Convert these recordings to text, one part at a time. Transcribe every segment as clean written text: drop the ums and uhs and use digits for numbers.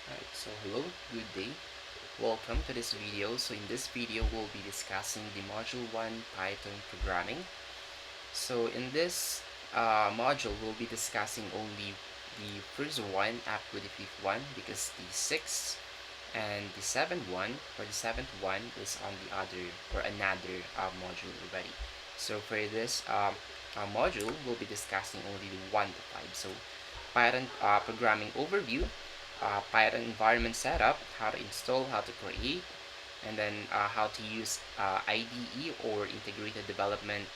Alright, so hello, good day. Welcome to this video. So in this video, we'll be discussing the Module 1 Python programming. So in this module, we'll be discussing only the first one up to the fifth one because the sixth and the seventh one, or the seventh one, is on the other or another module already. So for this module, we'll be discussing only the 1 to 5. So Python programming overview, Python environment setup, how to install, how to create, and then how to use IDE or integrated development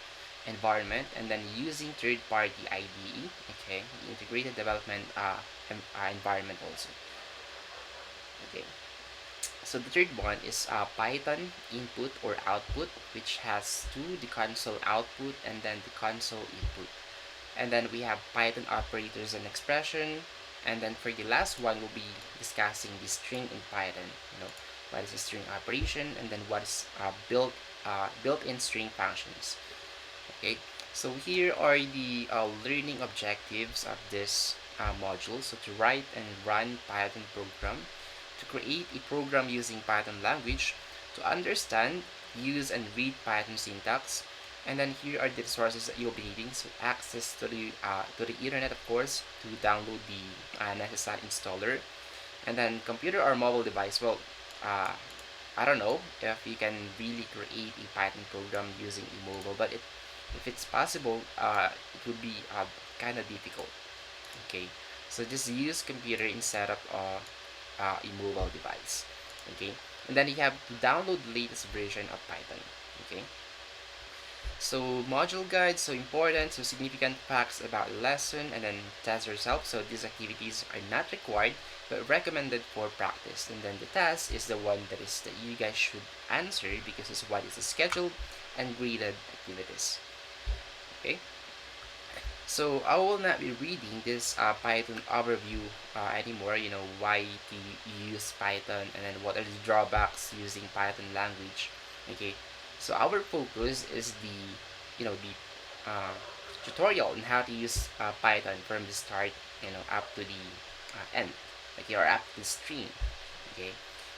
environment, and then using third-party IDE, okay, the integrated development environment also. Okay, so the third one is Python input or output, which has the console output and then the console input. And then we have Python operators and expression. And then for the last one, we'll be discussing the string in Python. What is a string operation, and then what is built-in string functions. Okay, so here are the learning objectives of this module. So to write and run Python program, to create a program using Python language, to understand, use, and read Python syntax, and then here are the resources that you'll be needing. So access to the internet, of course, to download the necessary installer, and then computer or mobile device. Well, uh, I don't know if you can really create a Python program using a mobile, but if it's possible, it would be kind of difficult. Okay, so just use computer instead of a mobile device. Okay, and then you have to download the latest version of Python. Okay, so module guide, so important, so significant facts about lesson, and then test yourself. So these activities are not required but recommended for practice. And then the test is the one that you guys should answer because it's what is scheduled and graded activities. Okay. So I will not be reading this Python overview anymore. Why do you use Python, and then what are the drawbacks using Python language. Okay, so our focus is the tutorial on how to use Python from the start, up to the end, okay, or up to the stream. Okay,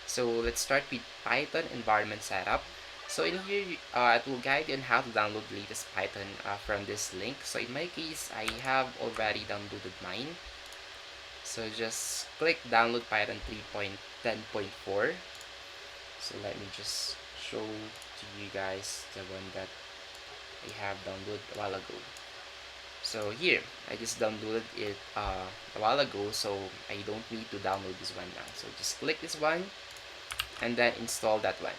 so let's start with Python environment setup. So in here, it will guide you on how to download the latest Python from this link. So in my case, I have already downloaded mine. So just click download Python 3.10.4. So let me just show to you guys the one that I have downloaded a while ago. So here, I just downloaded it a while ago, so I don't need to download this one now. So just click this one and then install that one.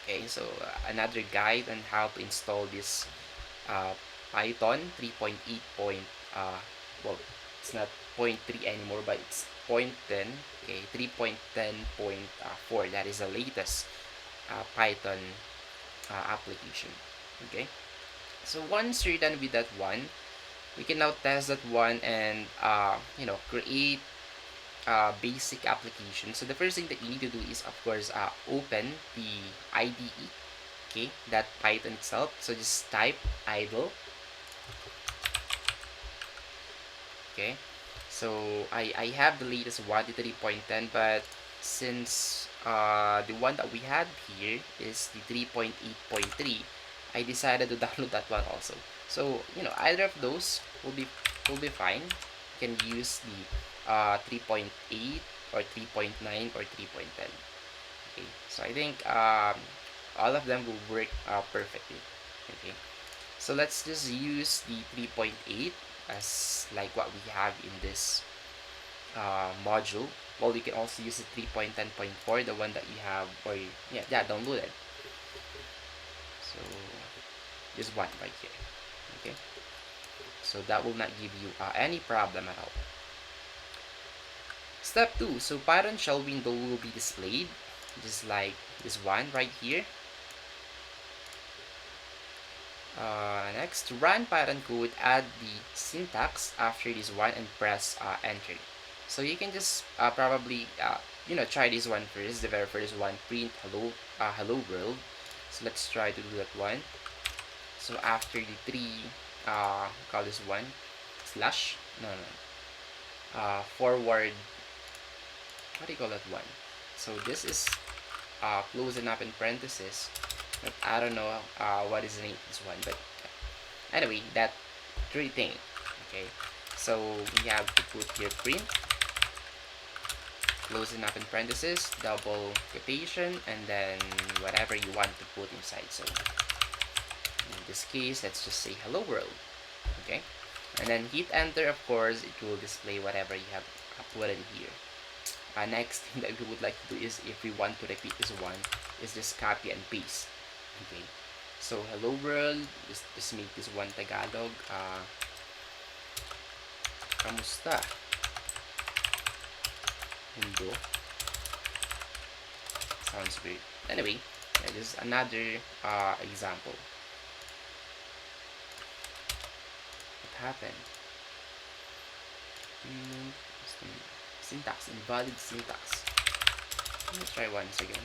Okay, so another guide on how to install this uh, Python 3.8 well, it's not 0.3 anymore, but it's 0.10. Okay, 3.10.4. That is the latest Python application. Okay, so once you're done with that one, we can now test that one and create basic application. So the first thing that you need to do is, of course, open the IDE, okay, that Python itself. So just type idle. Okay, so I have the latest 1.3.10, but since the one that we had here is the 3.8.3, I decided to download that one also. So either of those will be fine. You can use the 3.8 or 3.9 or 3.10. Okay, so I think all of them will work perfectly. Okay, so let's just use the 3.8 as like what we have in this module. Well, you can also use the 3.10.4, the one that you have, or yeah, downloaded. So just one right here. Okay, so that will not give you any problem at all. Step 2, so Python shell window will be displayed just like this one right here. Next, to run Python code, add the syntax after this one and press enter. So you can just probably try this one first, the very first one, print hello world. So let's try to do that one. So after the three, call this one slash, no, forward what do you call that one? So this is closing up in parentheses, but I don't know what is the name of this one, but anyway, that three thing. Okay, so we have to put here print, closing up in parentheses, double quotation, and then whatever you want to put inside. So in this case, let's just say hello world. Okay, and then hit enter. Of course, it will display whatever you have put in here. Next thing that we would like to do is, if we want to repeat this one, is just copy and paste. Okay, so hello world, just make this one Tagalog. Kamusta mundo? Sounds weird. Anyway, yeah, this is another example. What happened? Syntax, invalid syntax. Let me try once again.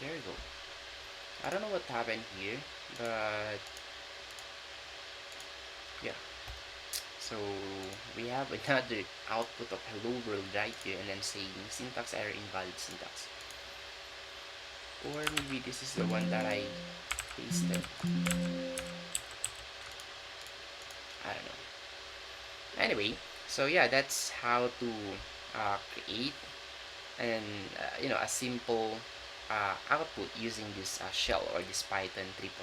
There we go. I don't know what happened here, but yeah. So we have another output of hello world right here, and then saying syntax error, invalid syntax. Or maybe this is the one that I pasted. I don't know. Anyway, so yeah, that's how to create and a simple output using this shell, or this Python 3.5.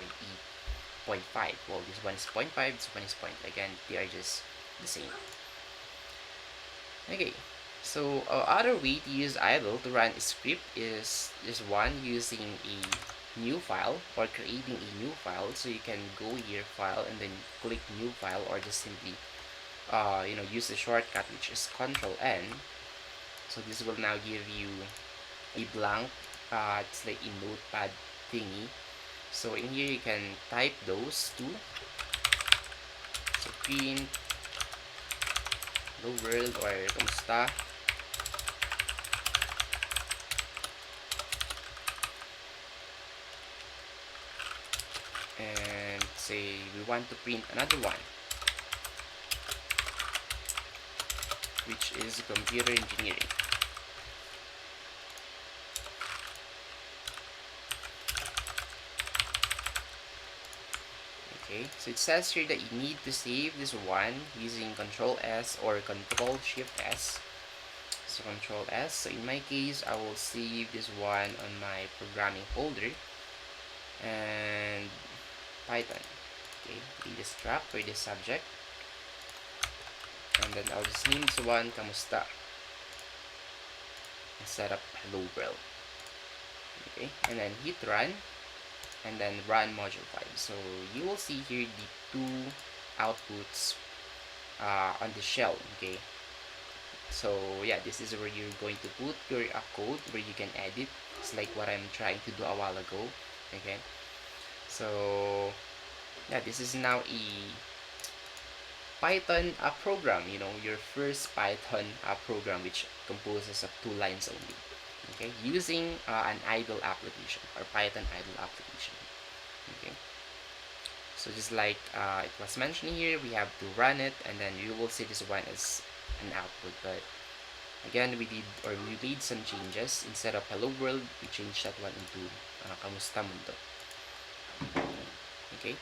Well, this one is 0.5, this one is point. Again, they are just the same. Okay, so other way to use idle to run a script is this one, using a new file or creating a new file. So you can go here, file, and then click new file, or just simply use the shortcut, which is Control N. So this will now give you a blank, it's like a notepad thingy. So in here you can type those two. So print hello world, or kamusta. And say we want to print another one, which is computer engineering. Okay, so it says here that you need to save this one using Control S or Control Shift S. So Control S. So in my case, I will save this one on my programming folder, and Python. Okay, DataStruc for this subject, and then I'll just name this one Kamusta and set up hello world. Okay, and then hit run, and then run module 5. So you will see here the two outputs on the shell. Okay, so yeah, this is where you're going to put your code where you can edit. It's like what I'm trying to do a while ago. Okay, so yeah, this is now a Python program, your first Python program, which composes of 2 lines only. Okay, using an idle application, or Python idle application. Okay, so just like it was mentioned here, we have to run it, and then you will see this one as an output. But again, we made some changes. Instead of hello world, we changed that one into kamusta mundo. Okay,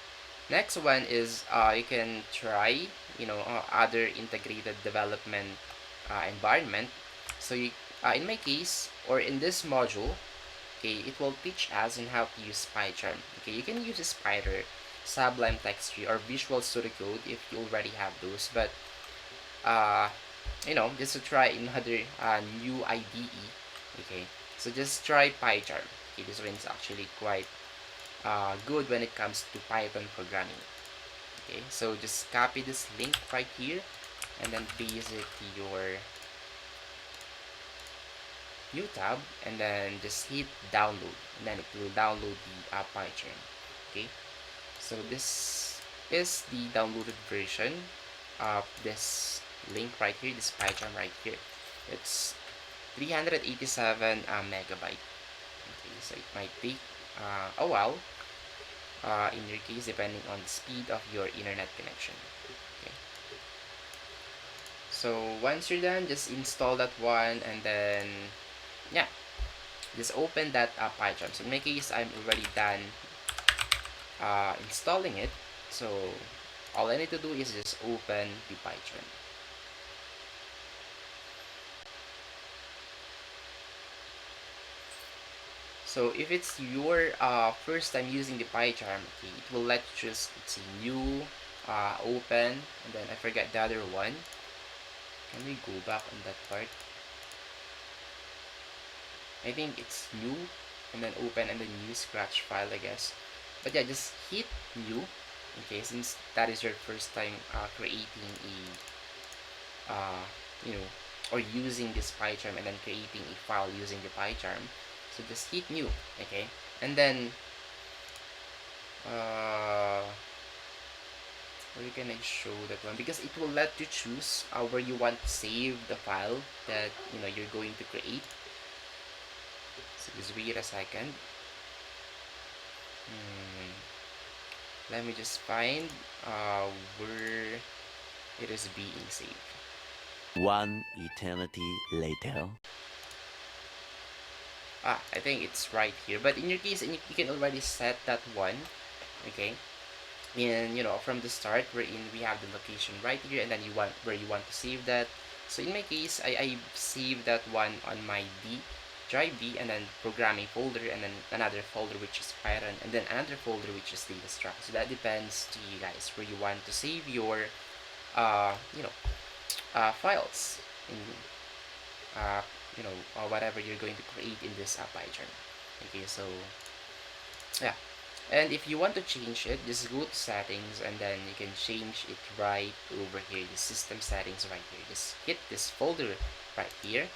next one is you can try other integrated development environment. So in my case, or in this module, okay, it will teach us on how to use PyCharm. Okay, you can use Spider, Sublime Text Tree, or Visual Studio Code if you already have those. But just to try another new IDE. Okay, so just try PyCharm. Okay, this one is actually quite good when it comes to Python programming. Okay, so just copy this link right here, and then paste it to your new tab, and then just hit download, and then it will download the PyCharm. Okay, so this is the downloaded version of this link right here, this PyCharm right here. It's 387 megabyte. Okay, so it might take a while, in your case, depending on the speed of your internet connection. Okay. So once you're done, just install that one, and then yeah, just open that PyCharm. So in my case, I'm already done installing it. So all I need to do is just open the PyCharm. So if it's your first time using the PyCharm, okay, it will let you choose, let's see, new, open, and then I forgot the other one. Can we go back on that part? I think it's new, and then open, and then new scratch file, I guess. But yeah, just hit new, okay, since that is your first time creating you know, or using this PyCharm and then creating a file using the PyCharm. So just hit new, okay, and then where can I show that one, because it will let you choose where you want to save the file that you're going to create. So just wait a second. Let me just find where it is being saved. One eternity later. I think it's right here, but in your case, you can already set that one, okay, and from the start, wherein we have the location right here, and then you want where you want to save that. So in my case, I saved that one on my drive D, and then programming folder, and then another folder which is Python, and then another folder which is DataStruc. So that depends to you guys where you want to save your files in whatever you're going to create in this PyCharm. Okay, so yeah, and if you want to change it, just go to settings, and then you can change it right over here, the system settings right here. Just hit this folder right here,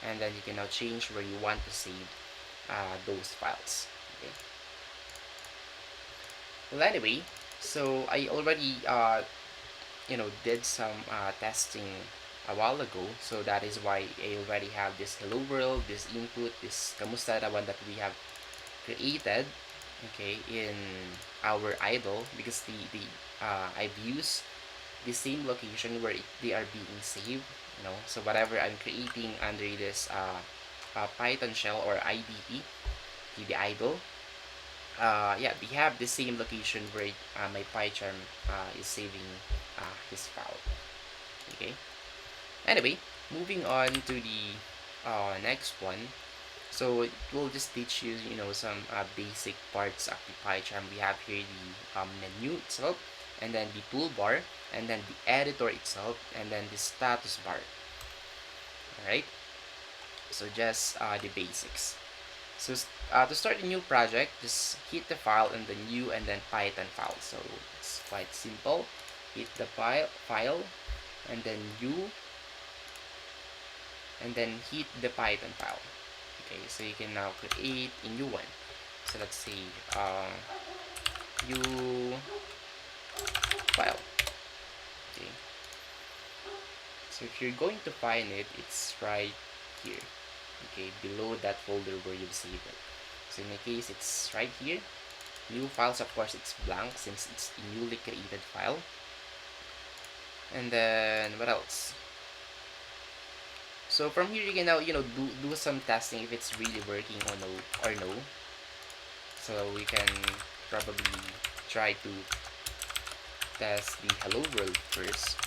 and then you can now change where you want to save those files. Okay. Well, anyway, so I already did some testing a while ago, so that is why I already have this hello world, this input, this kamusta one that we have created, okay, in our idle, because I've used the same location where they are being saved, so whatever I'm creating under this Python shell or IDE, the idle, yeah, we have the same location where my PyCharm is saving his file. Okay. Anyway, moving on to the next one. So it will just teach you, some basic parts of the PyCharm. We have here the menu itself, and then the toolbar, and then the editor itself, and then the status bar. All right. So just the basics. So to start a new project, just hit the file in the new and then Python file. So it's quite simple. Hit the file, and then new, and then hit the Python file. Okay, so you can now create a new one. So let's say new file. Okay. So if you're going to find it, it's right here. Okay, below that folder where you've saved it. So in my case, it's right here. New files, of course, it's blank since it's a newly created file. And then what else? So from here you can now do some testing if it's really working or no. So we can probably try to test the hello world first.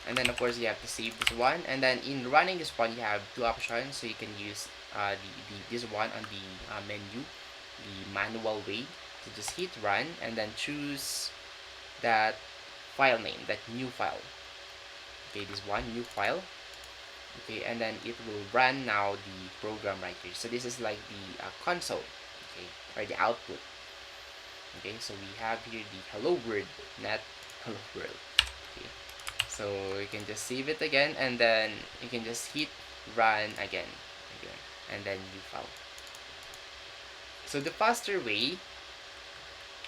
And then of course you have to save this one, and then in running this one you have two options. So you can use this one on the menu, the manual way. So just hit run and then choose that file name, that new file. Okay, this one, new file. Okay, and then it will run now the program right here. So this is like the console, okay, or the output. Okay, so we have here the hello world, not hello world. Okay, so you can just save it again, and then you can just hit run again, and then new file. So the faster way,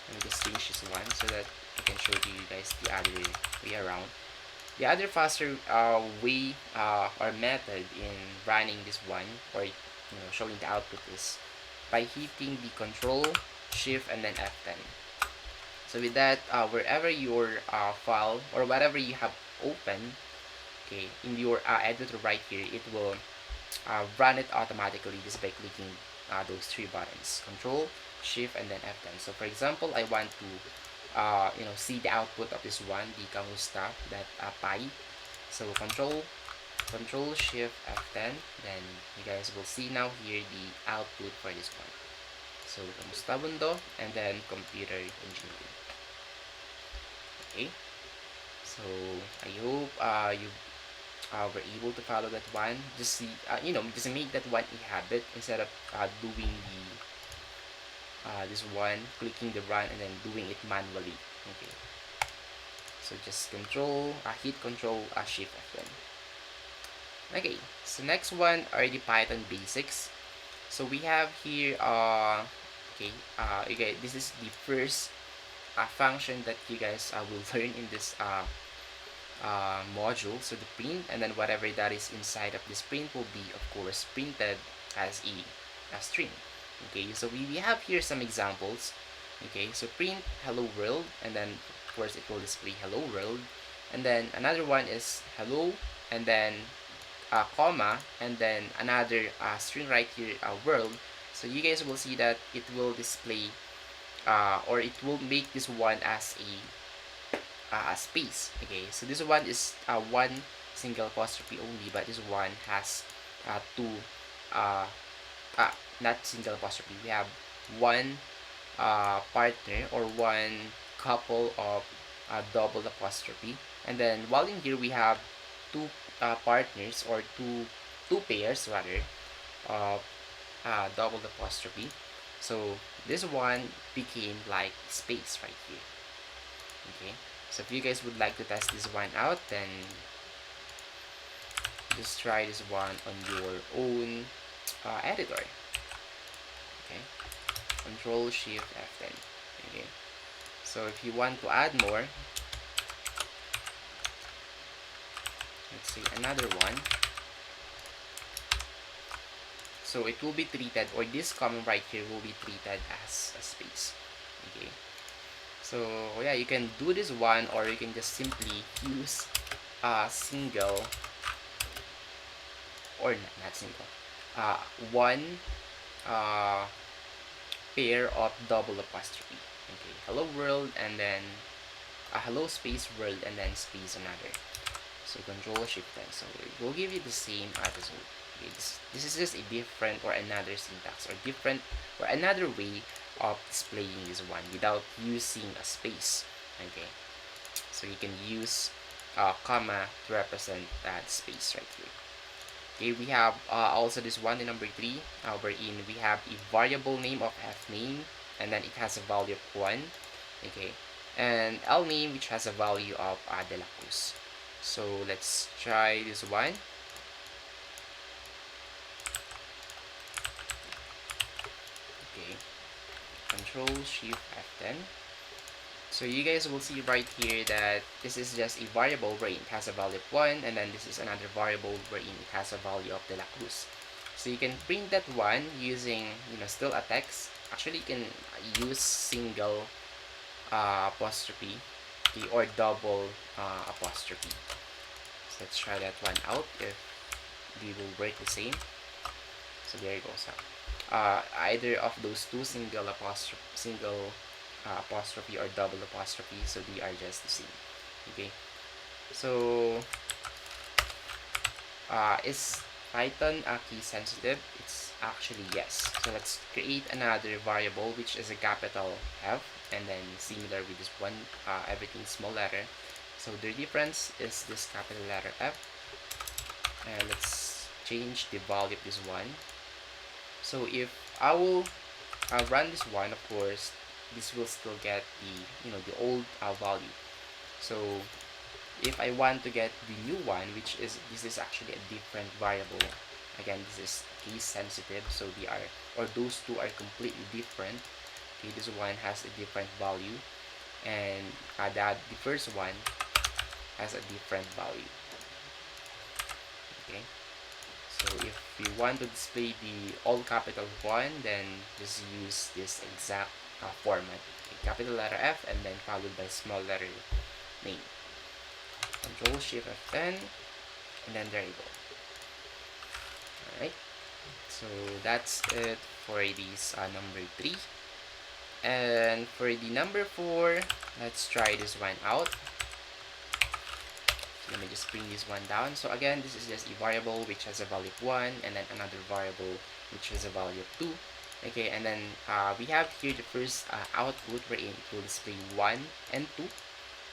let me just change this one so that I can show you guys the other way around. The other faster way or method in running this one, or showing the output, is by hitting the Control, Shift, and then F10. So with that, wherever your file or whatever you have open, okay, in your editor right here, it will run it automatically just by clicking those three buttons: Control, Shift, and then F10. So for example, I want to see the output of this one, the kamusta that py. So Control Shift F10, then you guys will see now here the output for this one. So kamusta mundo, and then computer engineering. Okay, so I hope you were able to follow that one. Just see, just make that one a habit instead of doing the this one, clicking the run and then doing it manually. Okay, so just hit Control Shift F10. Okay, so next one are the Python basics. So we have here okay, this is the first function that you guys will learn in this module. So the print, and then whatever that is inside of this print will be of course printed as a string. Okay, so we have here some examples. Okay, so print hello world, and then of course it will display hello world, and then another one is hello, and then comma, and then another string right here, world. So you guys will see that it will display or it will make this one as a space. Okay, so this one is one single apostrophe only, but this one has two uh, not single apostrophe. We have one partner or one couple of double apostrophe, and then while in here we have two partners or two pairs rather of double apostrophe. So this one became like space right here. Okay, so if you guys would like to test this one out, then just try this one on your own editor. Okay, Control Shift F10. Okay, so if you want to add more, let's say another one, so it will be treated, or this comment right here will be treated as a space. Okay, so yeah, you can do this one, or you can just simply use a single, or not single, one pair of double apostrophe. Okay, hello world, and then hello space world, and then space another. So Control Shift 10. So it will give you the same result. Okay, this is just a different or another syntax, or different or another way of displaying this one without using a space. Okay, so you can use comma to represent that space right here. Okay, we have also this one in number 3, wherein we have a variable name of f name, and then it has a value of 1. Okay, and l name, which has a value of de la Cruz. So let's try this one. Okay, Control Shift F10. So you guys will see right here that this is just a variable wherein it has a value of 1, and then this is another variable wherein it has a value of de la Cruz. So you can print that one using still a text. Actually, you can use single apostrophe, okay, or double apostrophe. So let's try that one out if they will work the same. So there it goes. Either of those two, single apostrophe or double apostrophe, so they are just the same. Okay, so is Python key sensitive? It's actually yes. So let's create another variable which is a capital F, and then similar with this one, everything small letter. So the difference is this capital letter F, and let's change the value of this one. So if I will run this one, of course this will still get the old value. So if I want to get the new one, which is this is actually a different variable. Again, this is case sensitive, so they are, or those two are completely different. Okay, this one has a different value, and the first one has a different value. Okay, So if we want to display the all capital one, then just use this exact format. Okay, capital letter F and then followed by small letter name. Control Shift F10, and then there you go. Alright, so that's it for this number 3. And for the number 4, let's try this one out. Let me just bring this one down. So again, this is just a variable which has a value of 1, and then another variable which has a value of 2. Okay, and then we have here the first output wherein it will display 1 and 2.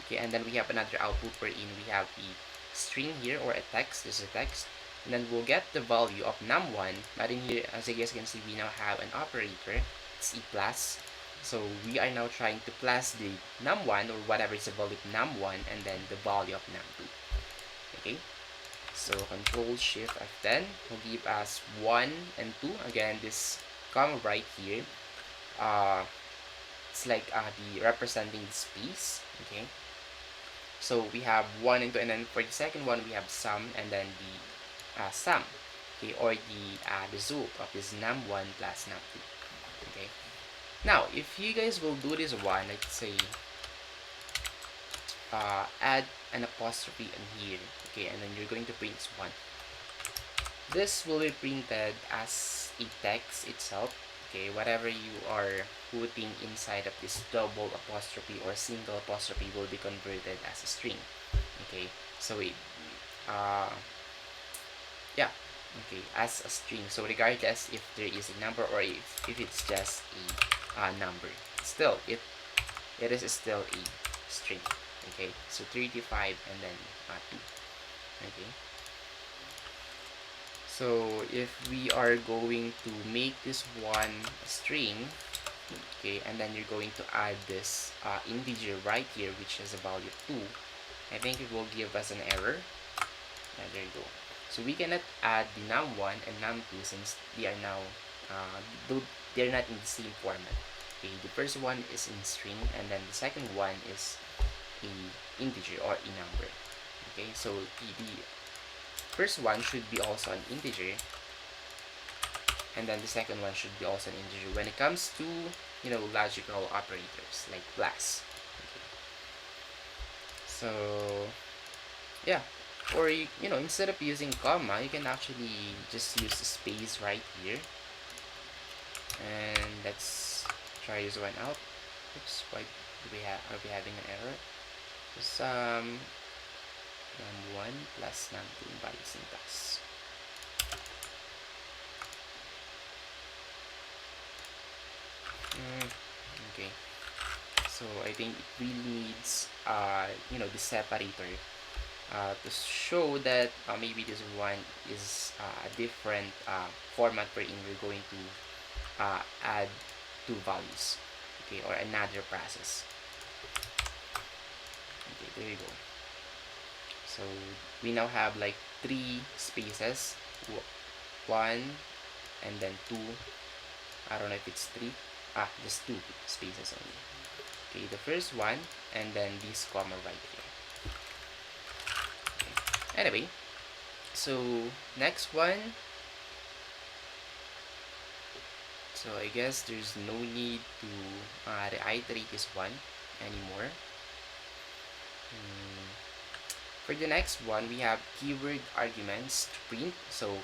Okay, and then we have another output wherein we have a string here, or a text. This is a text. And then we'll get the value of num1. But in here, as you guys can see, we now have an operator. It's a plus. So we are now trying to plus the num1, or whatever is the value of num1, and then the value of num2. Okay, so Control Shift F10 will give us 1 and 2. Again, this comma right here, it's like the representing the space. Okay, so we have 1 and 2, and then for the second one we have sum, and then the sum, okay, or the result of this num1 plus num2. Okay, now if you guys will do this one, let's say add an apostrophe in here. Okay, and then you're going to print this one. This will be printed as a text itself. Okay, whatever you are putting inside of this double apostrophe or single apostrophe will be converted as a string. Okay, so it yeah, okay, as a string. So regardless if there is a number or if it's just a number, still it is still a string. Okay, so 35 and then 2. Okay, so if we are going to make this one a string, okay, and then you're going to add this integer right here which has a value of 2, I think it will give us an error. And there you go. So we cannot add the num1 and num2 since they are now they're not in the same format. Okay, the first one is in string, and then the second one is a integer or a number. Okay, so the first one should be also an integer, and then the second one should be also an integer when it comes to, you know, logical operators like plus. Okay. So yeah, or you know, instead of using comma, you can actually just use a space right here. And let's try this one out. Oops, why do are we having an error? Just num1 plus num2 by syntax. Okay, so I think it really needs you know, the separator to show that maybe this one is a different format wherein we're going to add 2 values, okay, or another process. Okay, there you go. So we now have like 3 spaces, 1 and then 2. I don't know if it's 3, just 2 spaces only. Okay, the first one, and then this comma right here. Okay. Anyway, so next one. So I guess there's no need to reiterate this one anymore. For the next one, we have keyword arguments to print. So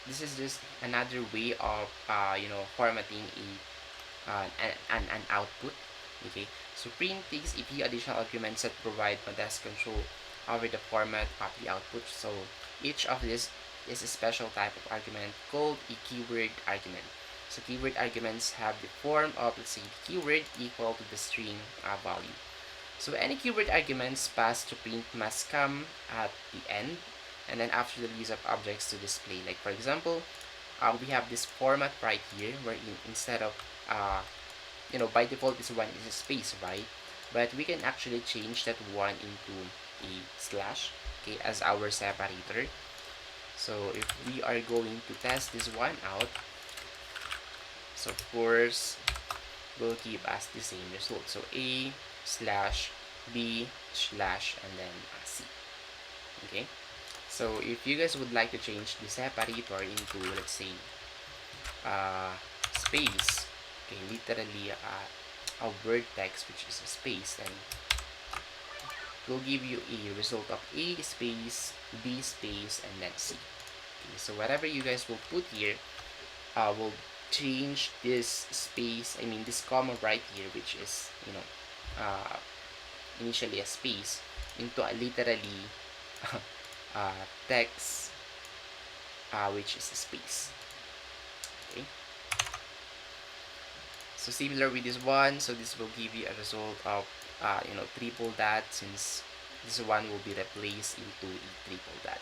this is just another way of you know, formatting an output. Okay, so print takes a few additional arguments that provide modest control over the format of the output. So each of this is a special type of argument called a keyword argument. So keyword arguments have the form of, let's say, the keyword equal to the string value. So any keyword arguments passed to print must come at the end and then after the use of objects to display. Like for example, we have this format right here where instead of you know, by default this one is a space, right? But we can actually change that one into a slash, okay, as our separator. So if we are going to test this one out, so of course will give us the same result. So A slash B slash and then C. Okay, So if you guys would like to change the separator into, let's say, space, okay, literally a vertex which is a space, then it will give you a result of A space, B space, and then C. Okay, so whatever you guys will put here will change this space, I mean this comma right here, which is, uh, initially a space, into a literally text, which is a space. Okay, so similar with this one, so this will give you a result of triple dot, since this one will be replaced into a triple dot.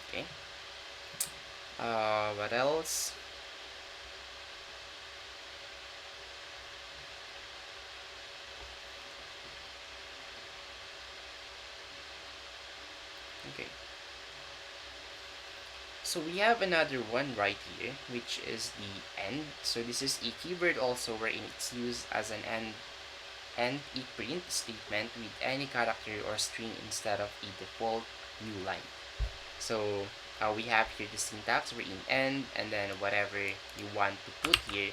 Okay, what else? Okay, so we have another one right here, which is the end. So this is a keyword also, wherein it's used as an end a print statement with any character or string instead of a default new line. So we have here the syntax, we're in end, and then whatever you want to put here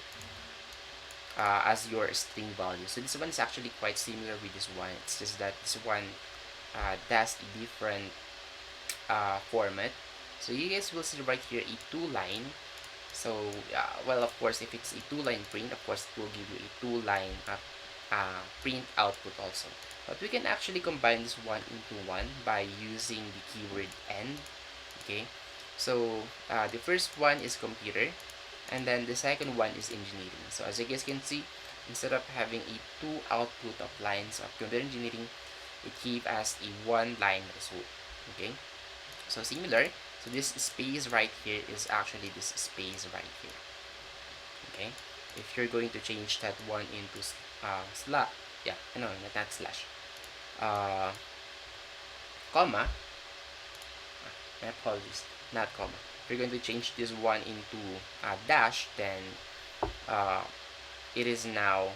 as your string value. So this one is actually quite similar with this one. It's just that this one does a different format. So you guys will see right here a two-line. So well, of course, if it's a two-line print, of course it will give you a two-line print output also. But we can actually combine this one into one by using the keyword end. Okay, so the first one is computer, and then the second one is engineering. So as you guys can see, instead of having a two output of lines of computer engineering, it gives us a one line result. Okay, so similar. So this space right here is actually this space right here. Okay, if you're going to change that one into slash, yeah, no, not slash, uh, comma, my apologies, not comma. If you're going to change this one into dash, then uh, it is now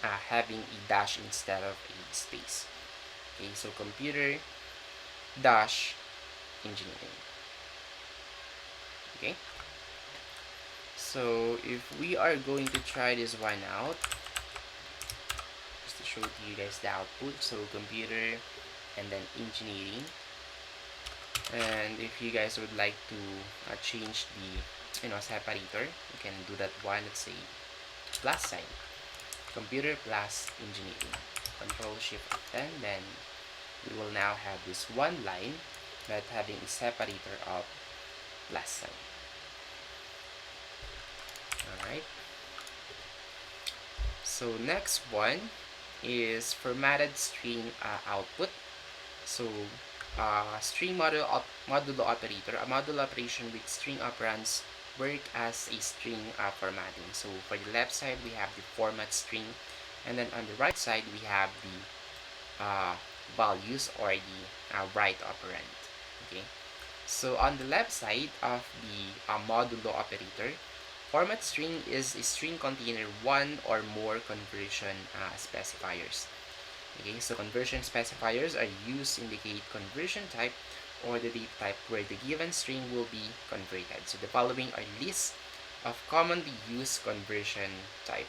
having a dash instead of a space. Okay, so computer dash engineering. Okay, so if we are going to try this one out, just to show to you guys the output, so computer and then engineering. And if you guys would like to change the separator, you can do that one. Let's say plus sign, computer plus engineering, control shift F10, then we will now have this one line but having a separator of plus sign. Alright, so next one is formatted string output. So string modulo operator, a modulo operation with string operands work as a string formatting. So for the left side we have the format string, and then on the right side we have the values or the write operand. Okay, so on the left side of the modulo operator, format string is a string containing one or more conversion specifiers. Okay, so conversion specifiers are used to indicate conversion type or the data type where the given string will be converted. So the following are lists of commonly used conversion type.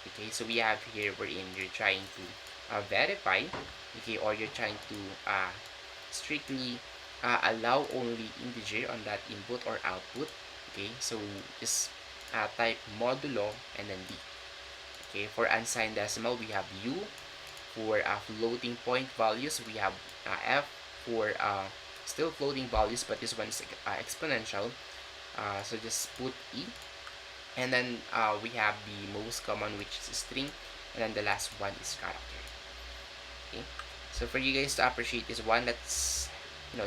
Okay, so we have here wherein you're trying to verify, okay, or you're trying to strictly allow only integer on that input or output. Okay, so just type modulo and then D. Okay, for unsigned decimal we have U. For floating point values we have F. For still floating values, but this one is exponential, so just put E. And then we have the most common, which is string, and then the last one is character. Okay, so for you guys to appreciate this one, let's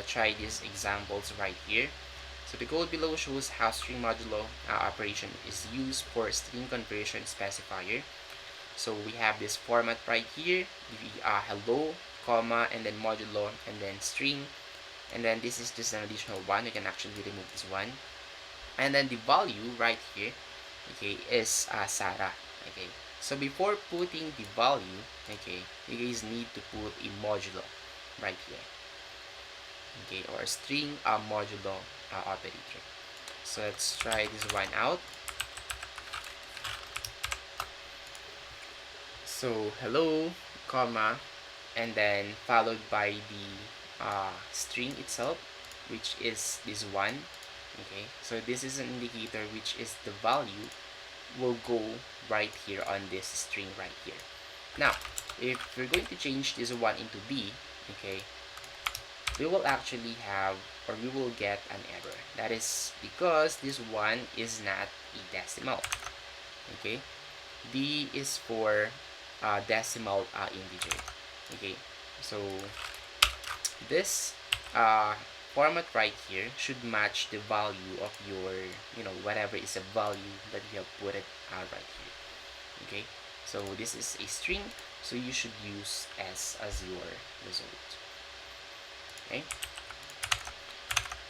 try these examples right here. So the code below shows how string modulo operation is used for string conversion specifier. So we have this format right here, the hello, comma, and then modulo, and then string, and then this is just an additional one. You can actually remove this one, and then the value right here, okay, is Sarah. Okay, so before putting the value, okay, you guys need to put a modulo right here. okay, or string modulo operator. So let's try this one out. So hello, comma, and then followed by the string itself, which is this one. Okay, so this is an indicator which is the value will go right here on this string right here. Now, if we're going to change this one into B, okay, we will actually have, or we will get an error. That is because this one is not a decimal. Okay, D is for decimal integer. Okay, so this uh, format right here should match the value of your, whatever is a value that you have put it right here. Okay, so this is a string, so you should use S as your result. Okay,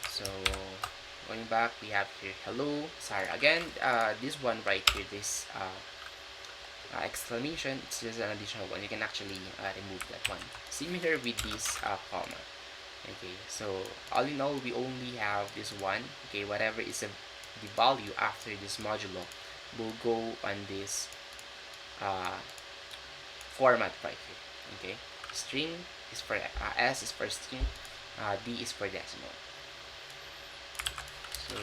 so going back, we have here hello Sarah again. This one right here, this exclamation, it's just an additional one. You can actually remove that one. Similar with this comma. Okay, so all in all, we only have this one. Okay, whatever is the value after this modulo will go on this uh, format right here. Okay, string is for S is for string, D is for decimal. So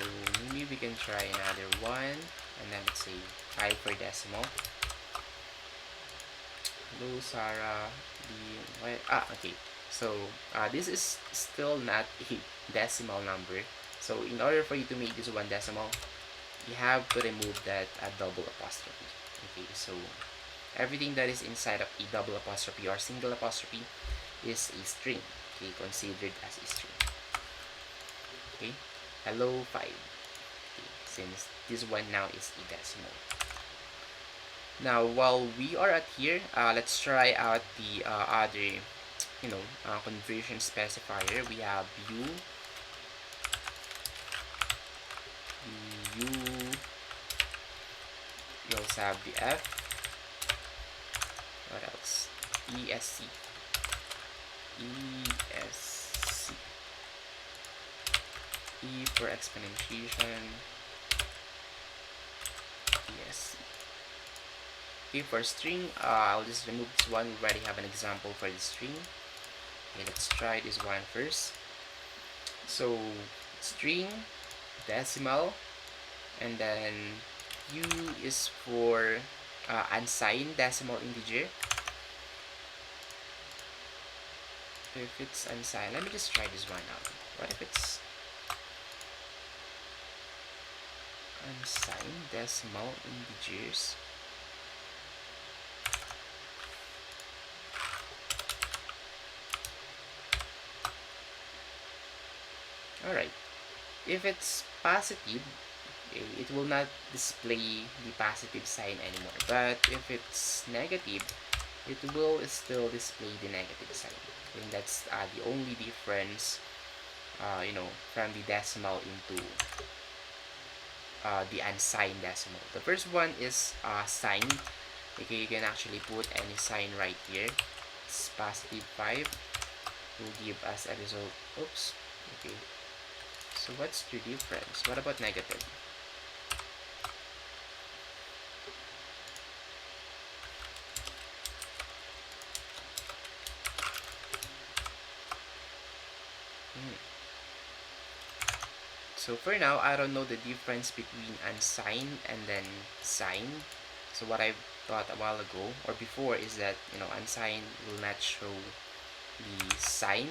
maybe we can try another one, and then let's say 5 for decimal. Hello Sarah, okay. So this is still not a decimal number. So in order for you to make this one decimal, you have to remove that double apostrophe. Okay, so everything that is inside of a double apostrophe or single apostrophe is a string. Okay, considered as a string. Okay, hello 5. Okay, since this one now is a decimal. Now, while we are at here, let's try out the other, conversion specifier. We have u, we also have the f, what else? esc, esc, e for exponentiation, esc. Okay, for string, I'll just remove this one. We already have an example for the string. Okay, let's try this one first. So string, decimal, and then u is for unsigned decimal integer. If it's unsigned, let me just try this one out. What if it's unsigned decimal integers? Alright, if it's positive, it will not display the positive sign anymore. But if it's negative, it will still display the negative sign. I think that's the only difference, from the decimal into the unsigned decimal. The first one is signed. Okay, you can actually put any sign right here. It's positive 5 will give us a result. Oops. Okay. So what's the difference? What about negative? So for now, I don't know the difference between unsigned and then signed. So what I thought a while ago or before is that, unsigned will not show the sign,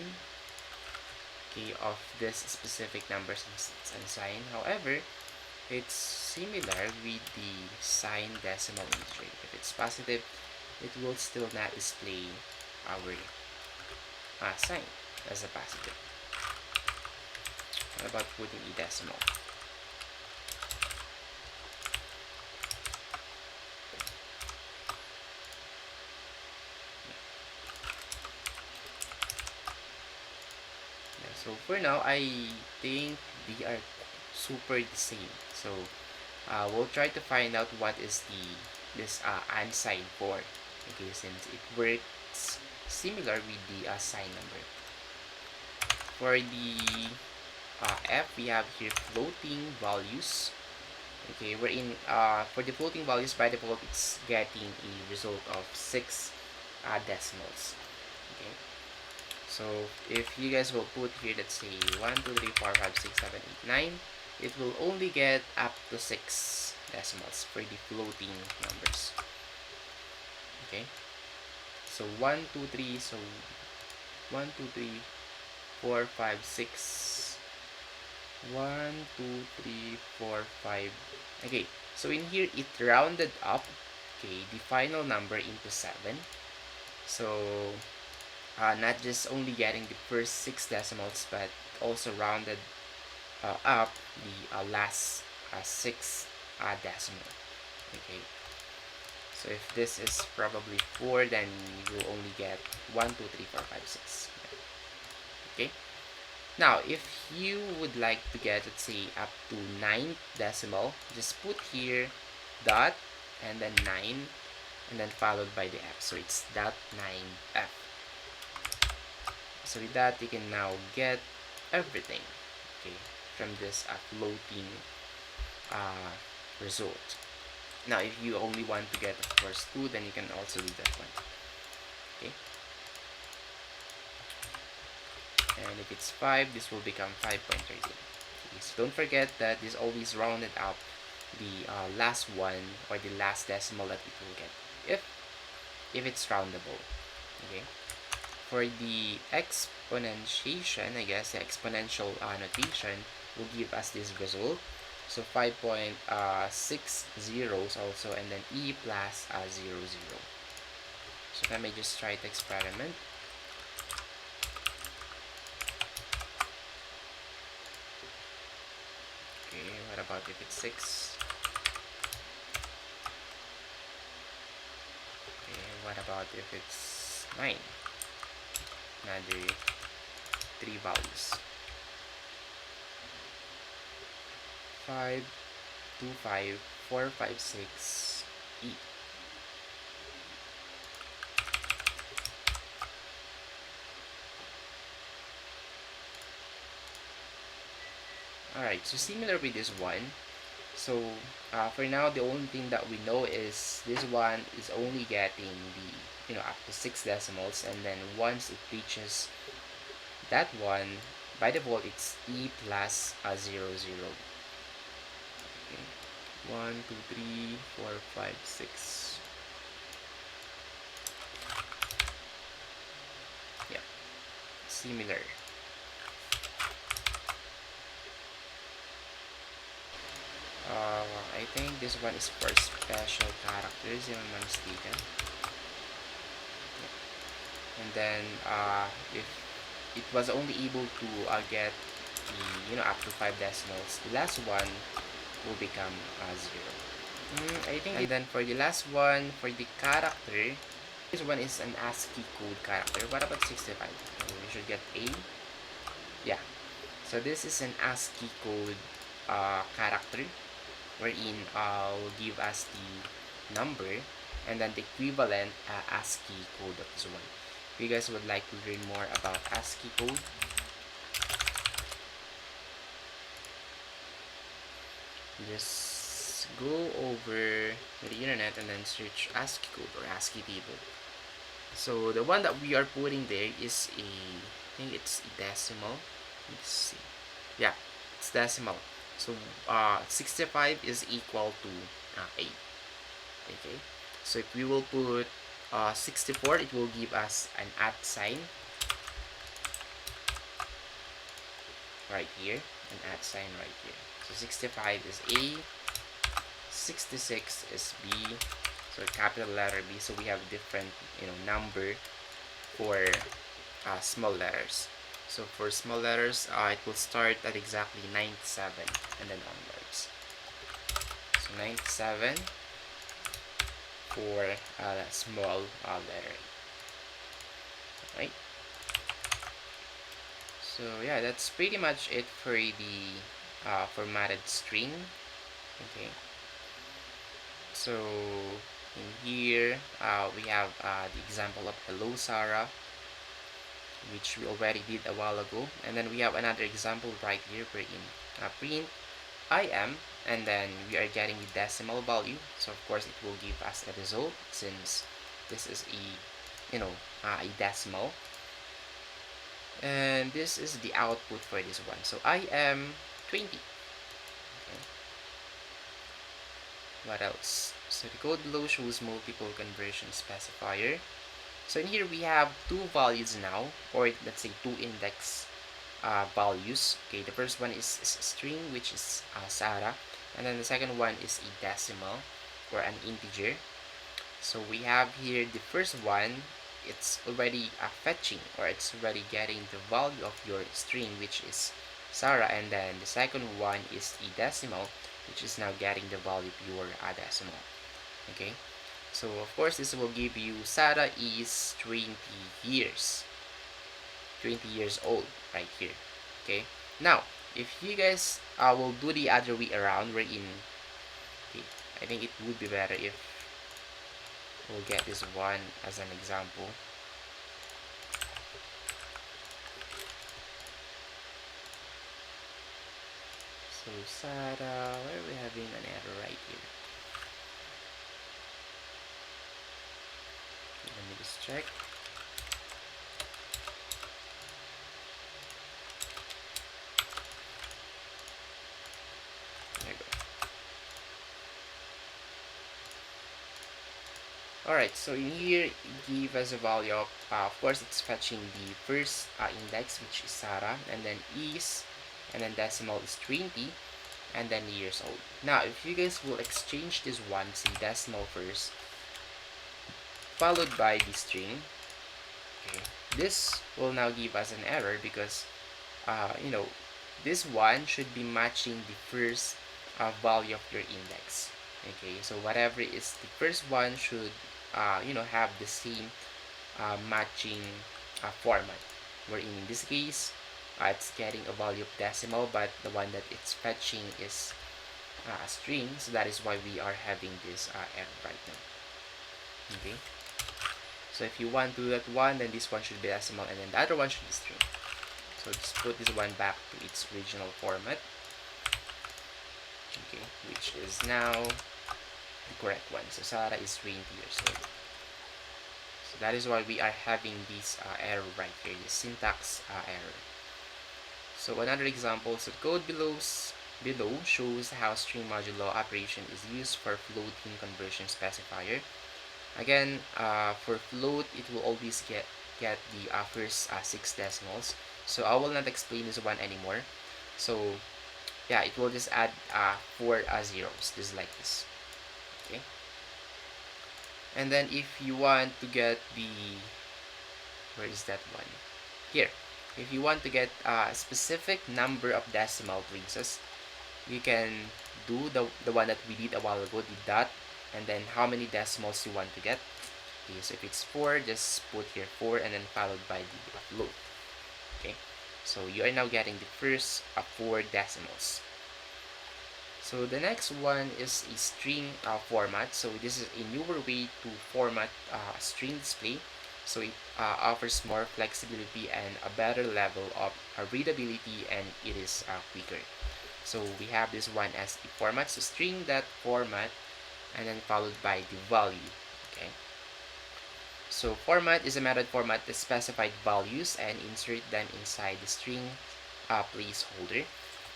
okay, of this specific number since it's unsigned. However, it's similar with the signed decimal integer. If it's positive, it will still not display our sign as a positive. What about putting a decimal? Yeah, so for now, I think they are super the same. So we'll try to find out what is this unsigned for. Okay, since it works similar with the sign number. for the f, we have here floating values. Okay, we're in for the floating values, by default it's getting a result of 6 decimals. Okay, so if you guys will put here, let's say 1 2 3 4 5 6 7 8 9, it will only get up to 6 decimals for the floating numbers. Okay, so 1 2 3, so 1 2 3 4 5 6, 1 2 3 4 5. Okay, so in here it rounded up, okay, the final number into 7. So not just only getting the first 6 decimals, but also rounded up the last 6 decimal. Okay, so if this is probably 4, then you will only get 1 2 3 4 5 6. Okay, now if you would like to get, let's say, up to 9 decimal, just put here dot and then 9 and then followed by the f, so it's dot 9f. So with that, you can now get everything, okay, from this floating result. Now if you only want to get, of course, 2, then you can also do that one. Okay, and if it's 5, this will become 5.13. Okay, so don't forget that this always rounded up the last one or the last decimal that it will get if it's roundable. Okay, for the exponentiation, I guess the exponential notation will give us this result. So 5.6 zeros also, and then e plus 0 0. So let me just try to experiment. Okay, what about if it's 6? Okay, what about if it's 9? Another 3 values. 5 2 5 4 5 6 e. Alright, so similar with this one. So for now, the only thing that we know is this one is only getting the, up to 6 decimals, and then once it reaches that one, by default it's e plus 0 0. Okay. 1 2 3 4 5 6. Yeah, similar. I think this one is for special characters, if I'm not mistaken. Yeah. And then if it was only able to get the, up to 5 decimals, the last one will become 0. I think. And then for the last one, for the character, this one is an ASCII code character. What about 65? We should get A. Yeah. So this is an ASCII code character, wherein will give us the number and then the equivalent ASCII code of this one. If you guys would like to learn more about ASCII code, just go over the internet and then search ASCII code or ASCII table. So the one that we are putting there is I think it's a decimal. Let's see. Yeah, it's decimal. So 65 is equal to 8. Okay, so if we will put 64, it will give us an at sign right here, an at sign right here. So 65 is A, 66 is B, so capital letter B. So we have different number for small letters. So for small letters, it will start at exactly 97 and then onwards. So 97 for a small letter. Right? So yeah, that's pretty much it for the formatted string. Okay. So in here we have the example of hello Sarah. which we already did a while ago. And then we have another example right here wherein print IM, and then we are getting the decimal value. So of course it will give us a result since this is a decimal, and this is the output for this one. So IM 20. Okay. What else? So the code below shows multiple conversion specifier. So in here we have two values now, or let's say two index values. Okay, the first one is a string, which is Sarah, and then the second one is a decimal or an integer. So we have here the first one, it's already fetching, or it's already getting the value of your string, which is Sarah, and then the second one is the decimal, which is now getting the value of your decimal. Okay, so of course this will give you Sarah is 20 years 20 years old right here. Okay, now if you guys will do the other way around, wherein okay, I think it would be better if we'll get this one as an example. So Sarah, why are we having an error right here? Okay, let me just check. There we go. Alright, so in here, give us a value of course, it's fetching the first index, which is Sarah, and then is, and then decimal is 20, and then years old. Now, if you guys will exchange this one, say decimal first, followed by the string, okay, this will now give us an error because, this one should be matching the first value of your index. Okay, so whatever is the first one should have the same matching format, where in this case it's getting a value of decimal, but the one that it's fetching is a string, so that is why we are having this error right now. Okay, so if you want to do that one, then this one should be decimal, and then the other one should be string. So just put this one back to its original format. Okay, which is now the correct one. So Sarah is 20 years old. So that is why we are having this error right here, the syntax error. So another example, so the code below shows how string modulo operation is used for floating conversion specifier. Again, for float, it will always get the first 6 decimals. So I will not explain this one anymore. So yeah, it will just add 4 zeros, just like this. Okay. And then if you want to get where is that one? Here. If you want to get a specific number of decimal places, you can do the one that we did a while ago, the dot, and then how many decimals you want to get. Okay, so if it's 4, just put here 4 and then followed by the float. Okay, so you are now getting the first 4 decimals. So the next one is a string format. So this is a newer way to format string display. So it offers more flexibility and a better level of readability, and it is quicker. So we have this one as the format. So string that format, and then followed by the value. Okay. So format is a method format the specified values and insert them inside the string placeholder.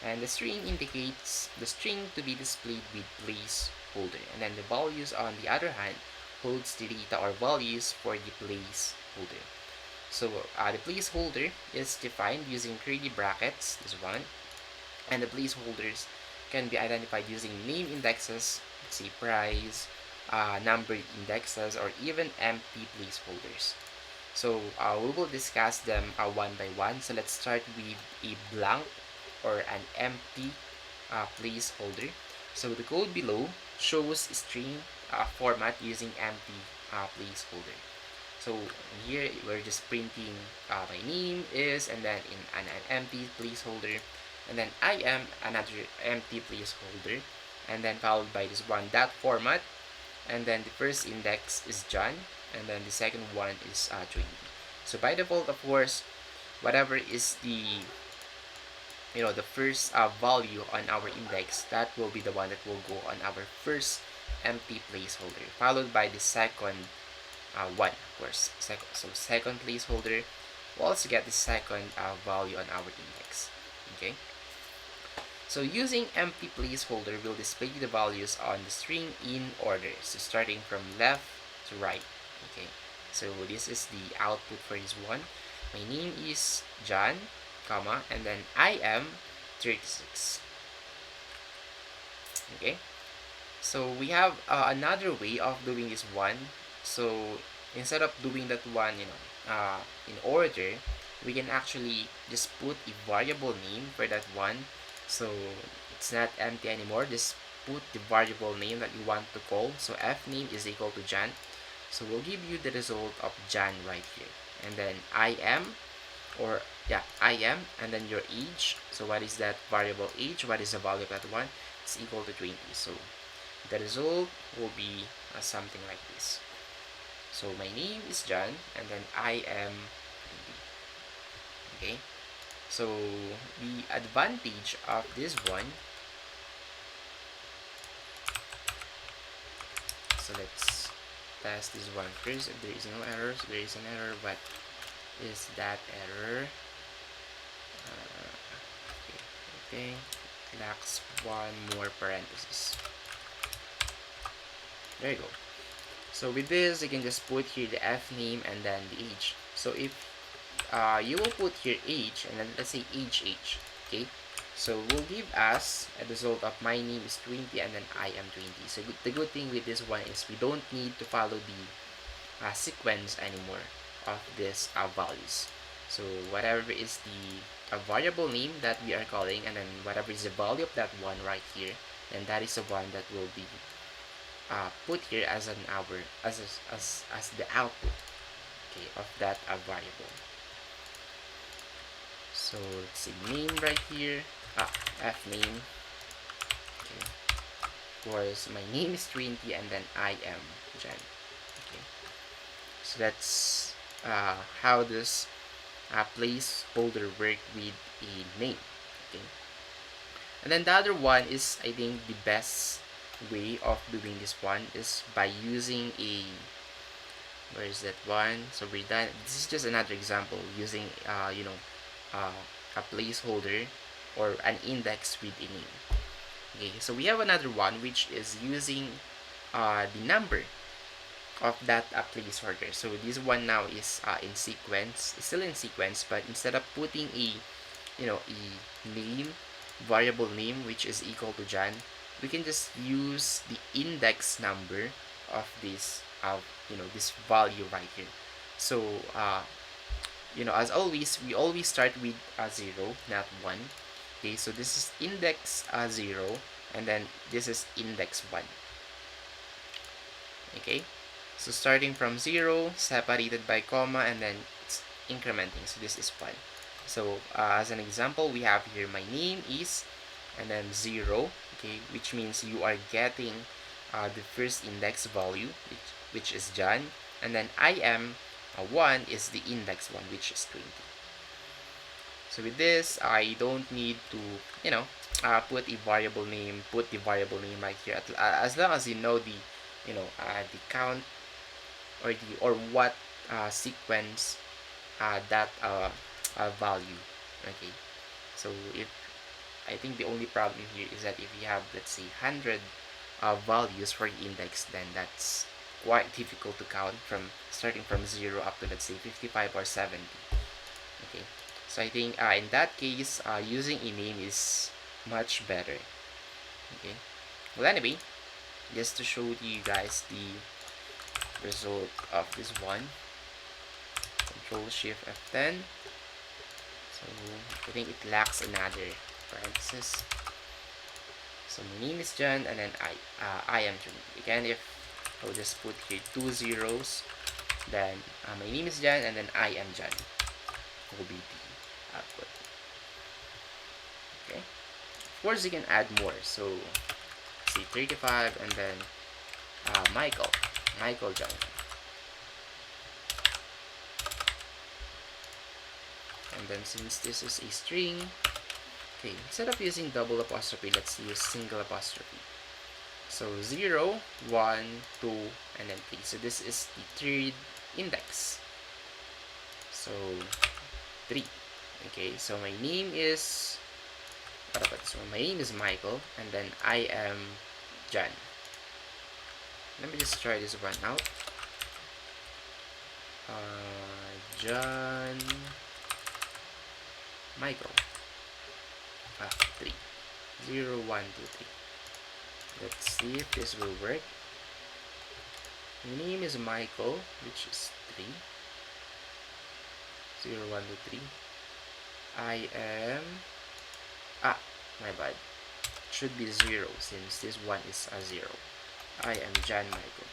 And the string indicates the string to be displayed with placeholder. And then the values, on the other hand, holds the data or values for the placeholder. So the placeholder is defined using curly brackets, this one. And the placeholders can be identified using name indexes, let's say price, numbered indexes, or even empty placeholders. So we will discuss them one by one. So let's start with a blank or an empty placeholder. So the code below shows string format using empty placeholder. So here we're just printing my name is, and then in an empty placeholder, and then I am another empty placeholder, and then followed by this one dot format, and then the first index is John, and then the second one is 20. So by default, of course, whatever is the the first value on our index, that will be the one that will go on our first empty placeholder, followed by the second one, of course. Second placeholder will also get the second value on our index. Okay. So using empty placeholder will display the values on the string in order, so starting from left to right. Okay. So this is the output for this one. My name is John, comma, and then I am 36. Okay. So we have another way of doing this one. So instead of doing that one, in order, we can actually just put a variable name for that one. So it's not empty anymore. Just put the variable name that you want to call. So f name is equal to Jan. So we'll give you the result of Jan right here. And then I am, or yeah, I am, and then your age. So what is that variable age? What is the value of that one? It's equal to 20. So the result will be something like this. So my name is John, and then I am 20. Okay. So the advantage of this one, so let's test this one first. If there is no errors, there is an error. What is that error? Okay, I think lacks one more parenthesis. There you go. So with this, you can just put here the f name and then the age. So if you will put here age, and then let's say age, okay, so will give us a result of my name is 20 and then I am 20. So the good thing with this one is we don't need to follow the sequence anymore of these values. So whatever is the variable name that we are calling, and then whatever is the value of that one right here, then that is the one that will be put here as an as the output, okay, of that variable. So let's see, name right here, f name. Okay, of course my name is 20 and then I am Jen. Okay, so that's how this placeholder work with a name. Okay, and then the other one is, I think, the best way of doing this one is by using a, where is that one? So we're done. This is just another example using a placeholder or an index with a name. Okay, so we have another one which is using the number of that placeholder. So this one now is in sequence, still in sequence, but instead of putting a a name, variable name, which is equal to Jan, we can just use the index number of this this value right here. So as always, we always start with 0, not 1. Okay, so this is index 0, and then this is index 1. Okay, so starting from 0, separated by comma, and then it's incrementing. So this is 1. So as an example, we have here my name is, and then 0, okay, which means you are getting the first index value, which is John, and then I am 1 is the index 1, which is 20. So with this, I don't need to put a variable name, put the variable name right here, as long as you know the the count, or what sequence that value. Okay, so if I think the only problem here is that if you have, let's say, 100 values for the index, then that's quite difficult to count from starting from 0 up to, let's say, 55 or 70. Okay, so I think in that case, using a name is much better. Okay, well, anyway, just to show you guys the result of this one, Control Shift F10. So I think it lacks another parenthesis. So my name is John, and then I am John. Again, if I'll just put here 2 zeros, then my name is John, and then I am John will be the output. Okay, of course you can add more. So say 35, and then Michael John, and And then since this is a string, okay, instead of using double apostrophe, let's use single apostrophe. So 0, 1, 2, and then 3. So this is the third index. So 3. Okay, so my name is, what about this one? My name is Michael, and then I am John. Let me just try this one out. John Michael. 3. 0, 1, 2, 3. Let's see if this will work. My name is Michael, which is 3. 0, 1, 2, 3. I am, my bad. It should be 0 since this one is a 0. I am John Michael.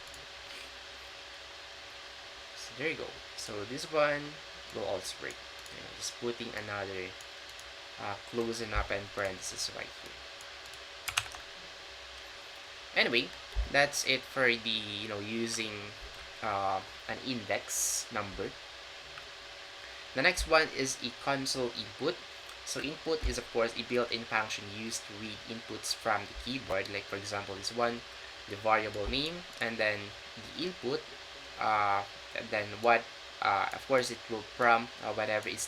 So there you go. So this one will also work. Just putting another closing up and parentheses right here. Anyway, that's it for the using an index number. The next one is a console input. So input is of course a built-in function used to read inputs from the keyboard. Like for example, this one, the variable name, and then the input, and then what, of course, it will prompt whatever is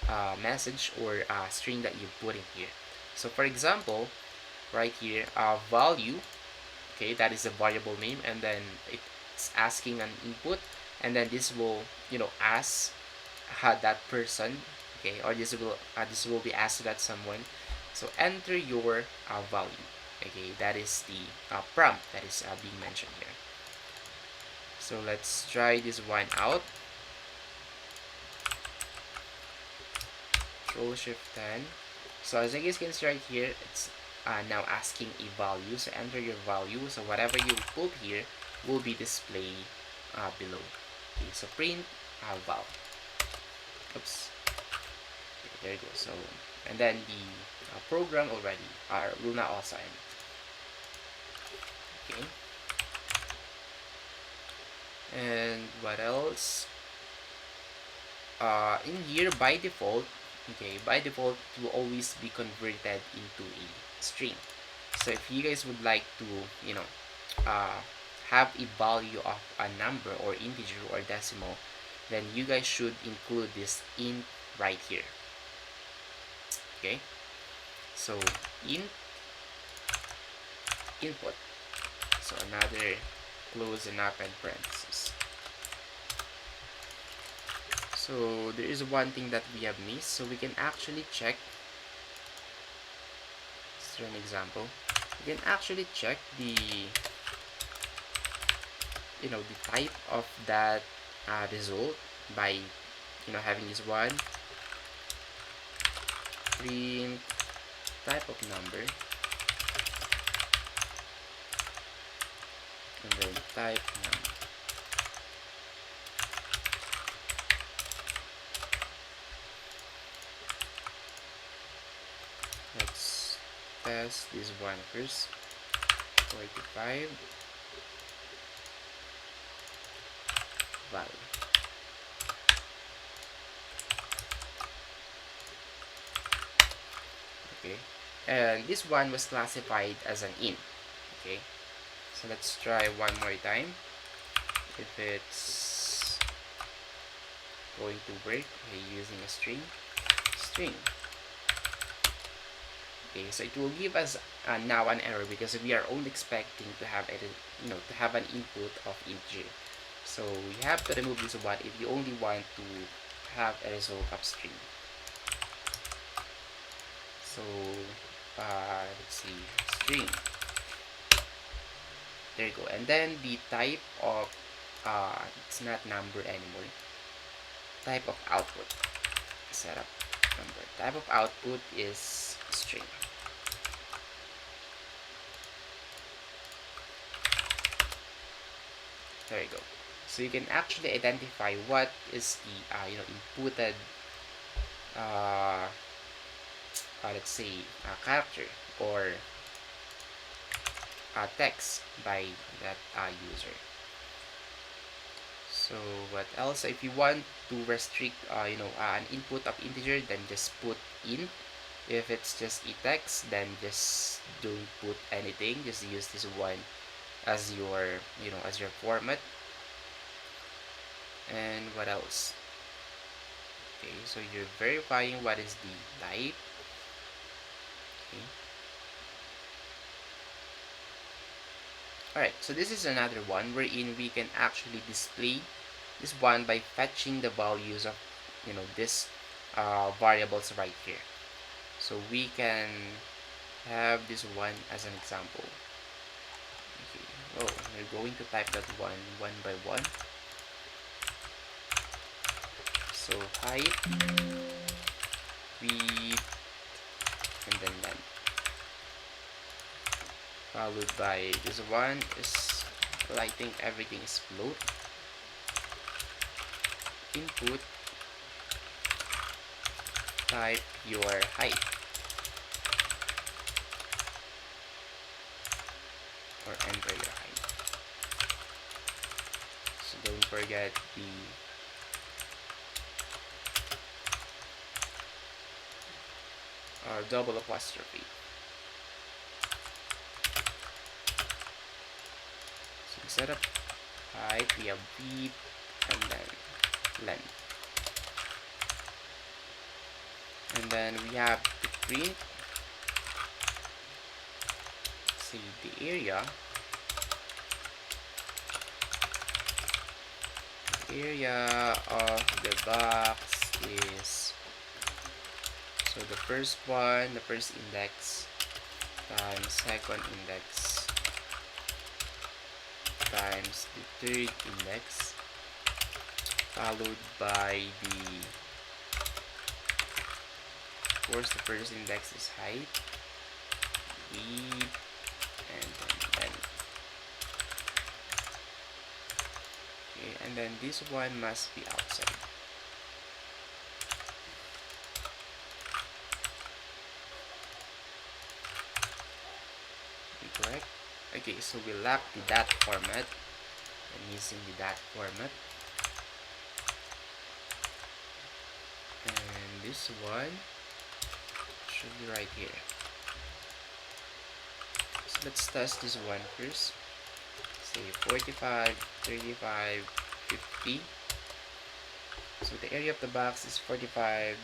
the message or string that you put in here. So for example, right here, value, okay, that is a variable name, and then it's asking an input, and then this will ask that person, okay, or this will be asked to that someone. So enter your value. Okay, that is the prompt that is being mentioned here. So let's try this one out. Control Shift 10. So as you guys can see right here, it's now asking a value. So enter your value. So whatever you put here will be displayed below. Okay, so print val. Oops. Okay, there you go. So, and then the program already will not also end. Okay. And what else? In here, by default, okay, by default it will always be converted into a string. So if you guys would like to have a value of a number or integer or decimal, then you guys should include this int right here. Okay, so int input. So another close and up and parentheses. So there is one thing that we have missed, so we can actually check. Let's try an example. We can actually check the the type of that result by having this one print type of number, and then type number. Let's test this one first. 45 val. Okay, and this one was classified as an int. Okay, so let's try one more time if it's going to work. Okay, using a string. Okay, so it will give us now an error because we are only expecting to have to have an input of integer. So we have to remove this one if you only want to have a result of string. So let's see, string. There you go. And then the type of it's not number anymore. Type of output. Setup number. Type of output is string. There you go. So you can actually identify what is the inputted let's say character or text by that user. So what else? If you want to restrict an input of integer, then just put int. If it's just a text, then just don't put anything, just use this one as your as your format. And what else? Okay, so you're verifying what is the type. Okay. Alright, so this is another one wherein we can actually display this one by fetching the values of this variables right here. So we can have this one as an example. Okay. Oh, we're going to type that one by one. So height, width, and then length, followed by this one is, well, I think everything is float. Input, type your height or enter your height. So don't forget the double apostrophe. So instead of height, we have width and then length. And then we have to print, say, the area. The area of the box is, so the first index times second index times the third index, followed by of course, the first index is height, width, and then length. Okay, and then this one must be outside. Correct? Okay, so we lack the dat format. I'm using the dat format. And this one should be right here. So let's test this one first. Say 45, 35, 50. So the area of the box is 45,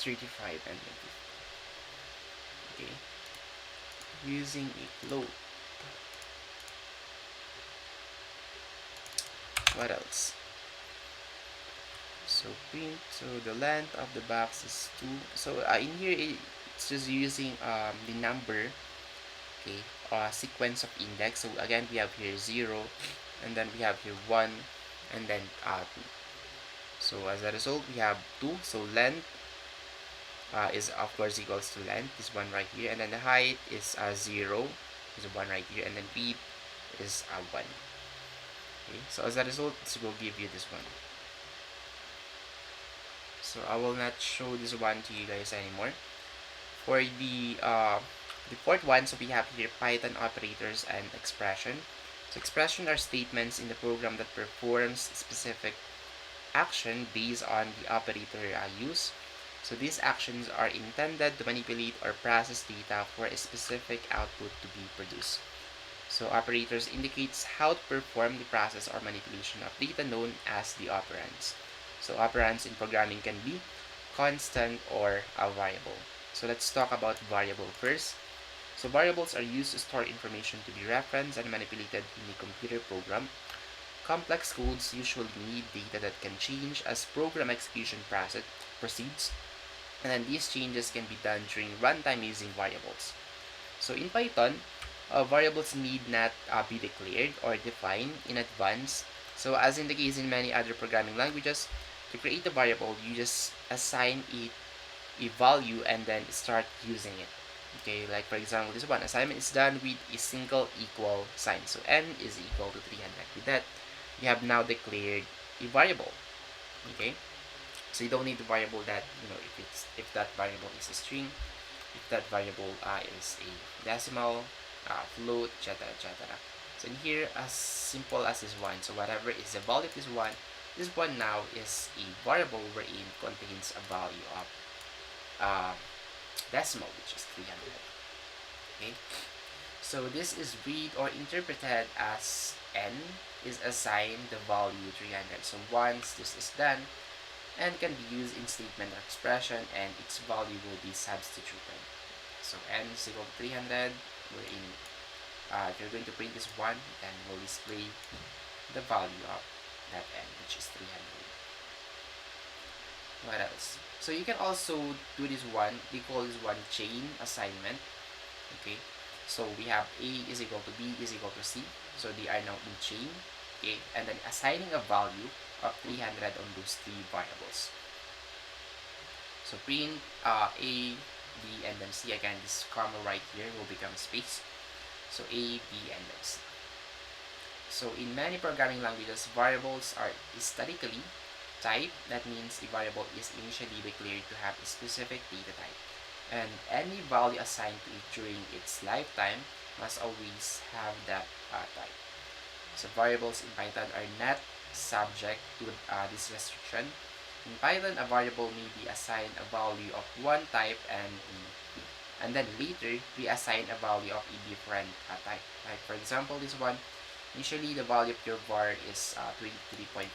35, and 50. Okay. Using a float. What else? So print, so the length of the box is 2. So in here it's just using the number, okay, sequence of index. So again, we have here 0, and then we have here 1, and then 2. So as a result, we have 2. So length is of course equals to length, this one right here, and then the height is 0, is 1 right here, and then width is 1. Okay, so as a result, this will give you this one. So I will not show this one to you guys anymore. For the fourth one, so we have here Python operators and expression. So expression are statements in the program that performs specific action based on the operator used. So these actions are intended to manipulate or process data for a specific output to be produced. So operators indicates how to perform the process or manipulation of data known as the operands. So operands in programming can be constant or a variable. So let's talk about variable first. So variables are used to store information to be referenced and manipulated in a computer program. Complex codes usually need data that can change as program execution proceeds, and then these changes can be done during runtime using variables. So in Python, variables need not be declared or defined in advance. So as in the case in many other programming languages, to create a variable, you just assign it a value and then start using it. Okay, like for example, this one, assignment is done with a single equal sign. So n is equal to 300. With that, you have now declared a variable. Okay, so you don't need the variable that, if that variable is a string, if that variable is a decimal, float, etc., etc. So in here, as simple as this one, so whatever is the value of this one now is a variable wherein contains a value of uh, decimal, which is 300. Okay, so this is read or interpreted as n is assigned the value 300. So once this is done, n can be used in statement or expression, and its value will be substituted. So n is equal to 300, wherein if you're going to print this one, then we'll display the value of that n, which is 300. What else? So you can also do this one. We call this one chain assignment. Okay. So we have A is equal to B is equal to C. So they are now in chain. Okay. And then assigning a value of 300 on those three variables. So print A, B, and then C. Again, this comma right here will become space. So A, B, and then C. So in many programming languages, variables are statically typed. That means a variable is initially declared to have a specific data type, and any value assigned to it during its lifetime must always have that type. So variables in Python are not subject to this restriction. In Python, a variable may be assigned a value of one type and then later reassign a value of a different type. Like for example, this one, initially the value of your var is 23.5.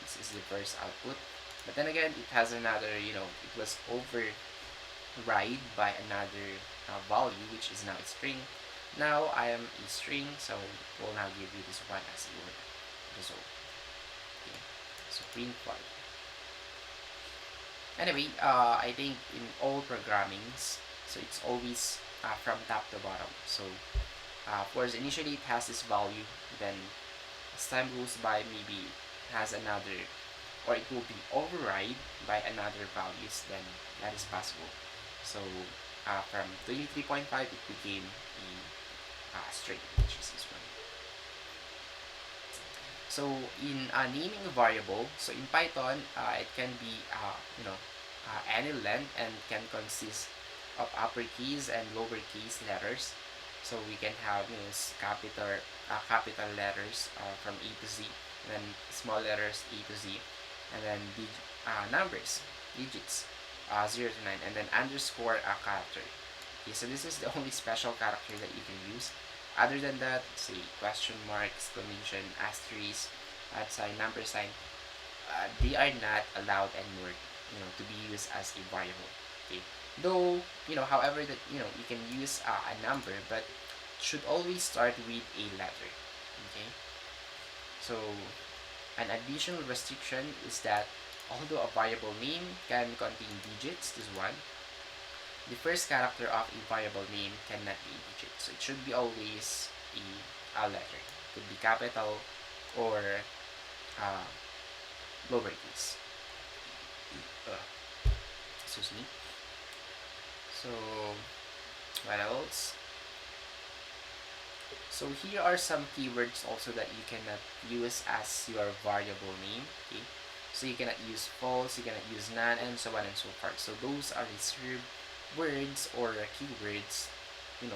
This is the first output. But then again, it has another, it was override by another value, which is now a string. Now I am a string, so it will now give you this one as your result. Okay, so print 5. Anyway, I think in all programmings, so it's always from top to bottom. So of course, initially it has this value, then as time goes by, maybe it has another, or it will be override by another values, then that is possible. So from 23.5, it became a string, which is this one. So in naming a variable, so in Python, it can be any length and can consist of uppercase and lowercase letters. So we can have capital letters from A to Z, and then small letters A to Z, and then numbers, digits, 0 to 9, and then underscore a character. Okay, so this is the only special character that you can use. Other than that, say question mark, exclamation, asterisk, sign, number sign, they are not allowed anymore, to be used as a variable. Okay, though however that you can use a number, but should always start with a letter. Okay, so an additional restriction is that although a variable name can contain digits, this one, the first character of a variable name cannot be a digit. So it should be always a letter. It could be capital or lowercase. Excuse me. So what else? So here are some keywords also that you cannot use as your variable name. Okay, so you cannot use false, you cannot use none, and so on and so forth. So those are reserved words or keywords, to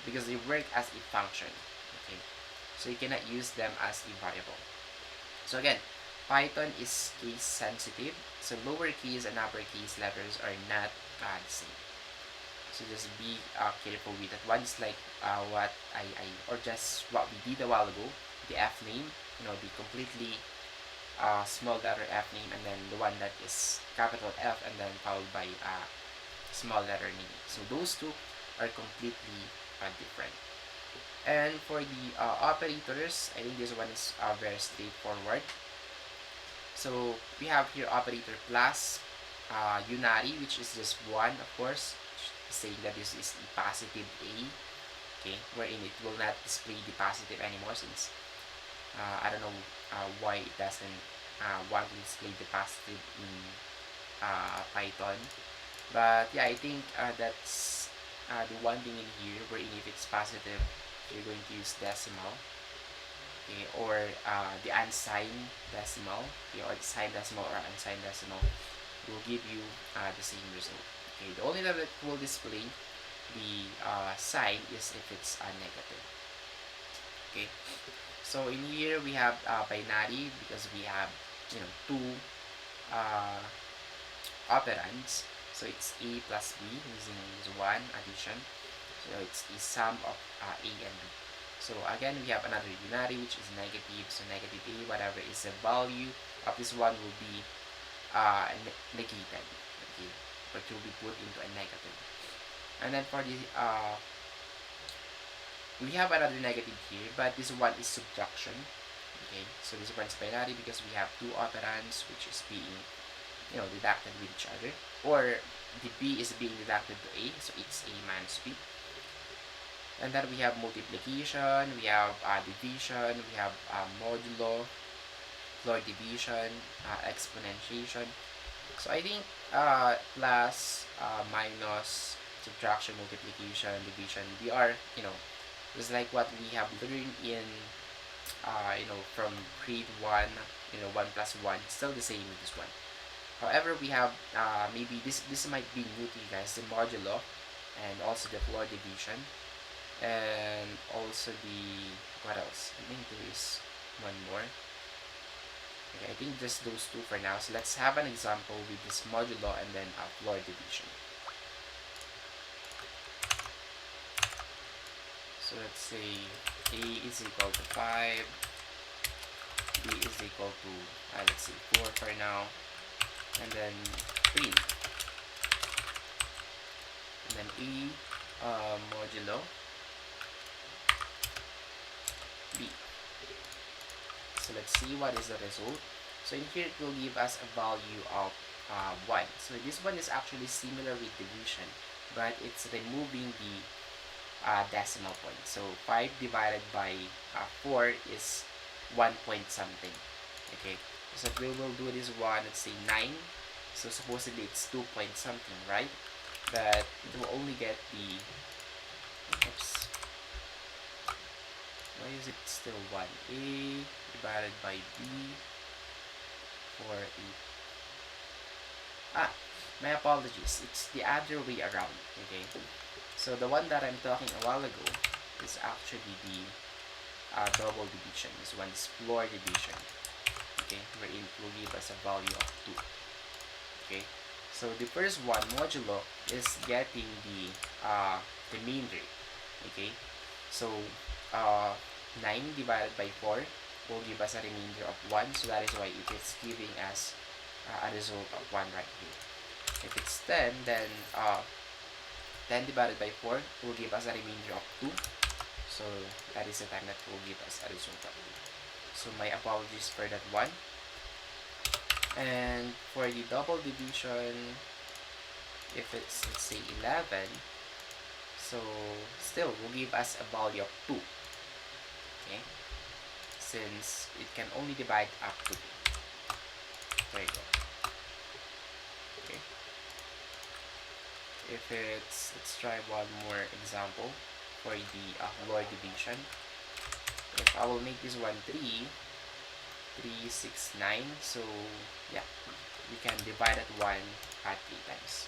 because they work as a function. Okay, so you cannot use them as a variable. So again, Python is case sensitive, so lowercase and uppercase letters are not the same. So just be careful with that. One is like what or just what we did a while ago, the F name, the completely small letter F name, and then the one that is capital F and then followed by small letter name. So those two are completely different. And for the operators, I think this one is very straightforward. So we have here operator plus unary, which is just one, of course, saying that this is the positive A, okay, wherein it will not display the positive anymore, since I don't know why it doesn't want to display the positive in Python. But yeah, I think that's the one thing in here, wherein if it's positive, you're going to use decimal, okay, or the unsigned decimal, okay, or the signed decimal or unsigned decimal will give you the same result. Okay, the only time that will display the sign is if it's a negative. Okay, so in here we have binary because we have two uh, operands. So it's a plus b using this one addition. So it's the sum of a and b. So again, we have another unary which is negative. So negative a, whatever is the value of this one will be negated. Okay, or it will be put into a negative. And then for the we have another negative here, but this one is subtraction. Okay, so this one is binary because we have two operands which is being deducted with each other, or the b is being deducted to a, so it's a minus b. And then we have multiplication, we have division, we have modulo, floor division, exponentiation. So I think plus, minus, subtraction, multiplication, division, they are just like what we have learned in from grade 1, 1 plus 1, still the same with this one. However, we have maybe this might be new to you guys, the modulo, and also the floor division, and also the, what else? I think there is one more. Okay, I think just those two for now. So let's have an example with this modulo and then floor division. So let's say a is equal to 5, b is equal to let's say 4 for now, and then 3, and then a modulo b. So let's see what is the result. So in here it will give us a value of 1. So this one is actually similar with division, but it's removing the decimal point. So 5 divided by 4 is 1 point something. Okay, so if we will do this one, let's say 9. So supposedly it's 2 point something, right? But it will only get the, oops, why is it still 1? A divided by b for a, my apologies, it's the other way around. Okay, so the one that I'm talking a while ago is actually the double division. This one is floor division. Okay, wherein it will give us a value of 2. Okay, so the first one, modulo, is getting the remainder. Okay, so 9 divided by 4 will give us a remainder of 1. So that is why it is giving us a result of 1 right here. If it's 10, then 10 divided by 4 will give us a remainder of 2. So that is the time that will give us a result of 2. So my apologies for that one. And for the double division, if it's, let's say, 11, so still will give us a value of 2. Okay, since it can only divide up to 2. There you go. Okay, if it's, let's try one more example for the floor division. If I will make this one 3, 3, 6, 9, so yeah, we can divide that one at 3 times.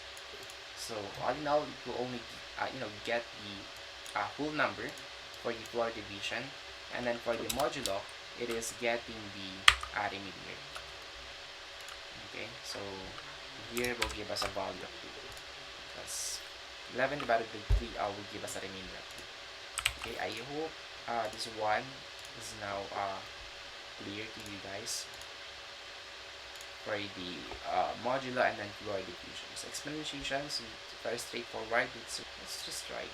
So all in all, it will only get the whole number for the floor division, and then for the modulo, it is getting the remainder. Okay, so here will give us a value of 2, because 11 divided by 3 will give us a remainder of 2. Okay, I hope this one is now clear to you guys for the modulo and then floor division. So exponentiation is very straightforward. Let's just try